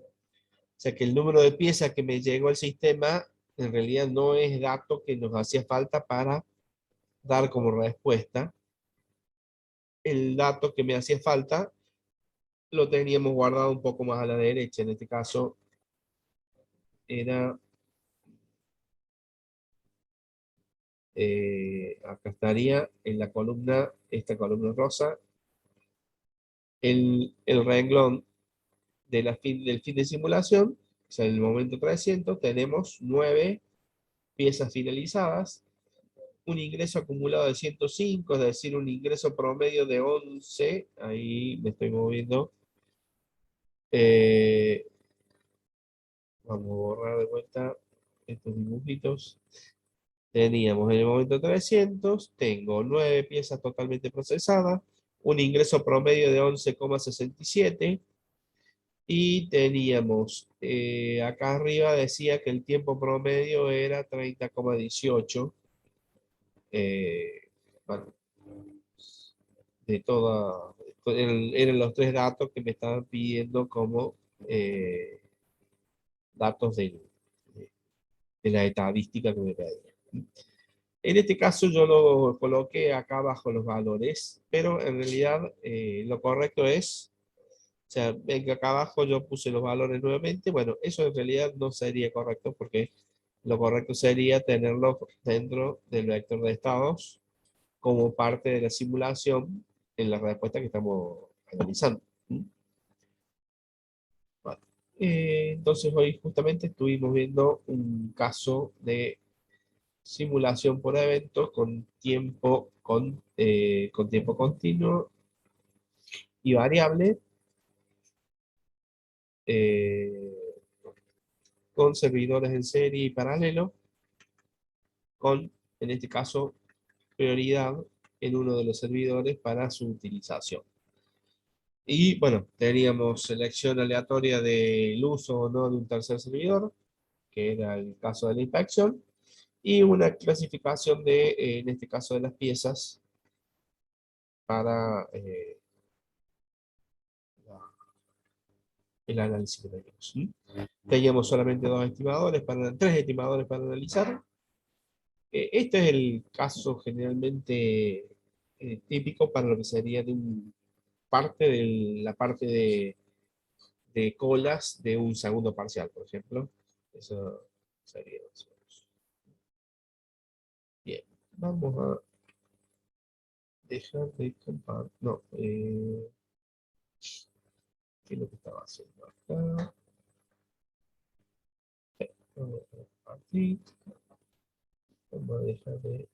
sea que el número de piezas que me llegó al sistema en realidad no es dato que nos hacía falta para dar como respuesta. El dato que me hacía falta lo teníamos guardado un poco más a la derecha. En este caso era, acá estaría en la columna, esta columna rosa, el renglón del fin de simulación. O sea, en el momento 300 tenemos 9 piezas finalizadas, un ingreso acumulado de 105, es decir, un ingreso promedio de 11. Ahí me estoy moviendo. Vamos a borrar de vuelta estos dibujitos. Teníamos en el momento 300, tengo 9 piezas totalmente procesadas, un ingreso promedio de 11,67 Y teníamos, acá arriba decía que el tiempo promedio era 30,18. Bueno, de toda, eran los tres datos que me estaban pidiendo como datos de la estadística que me pedía. En este caso yo lo coloqué acá bajo los valores, pero en realidad lo correcto es, o sea, ven que acá abajo yo puse los valores nuevamente. Bueno, eso en realidad no sería correcto porque lo correcto sería tenerlo dentro del vector de estados como parte de la simulación en la respuesta que estamos analizando. Vale. Entonces hoy justamente estuvimos viendo un caso de simulación por eventos con tiempo continuo y variable, eh, con servidores en serie y paralelo, con, en este caso, prioridad en uno de los servidores para su utilización. Y bueno, teníamos selección aleatoria del uso o no de un tercer servidor, que era el caso de la inspección, y una clasificación de, en este caso, de las piezas para el análisis de datos. ¿Sí? Teníamos solamente tres estimadores para analizar. Este es el caso generalmente típico para lo que sería la parte de colas de un segundo parcial, por ejemplo. Eso sería más o menos. Bien, vamos a dejar de compartir. No, ¿qué es lo que estaba haciendo acá? Vamos a compartir. Vamos a dejar de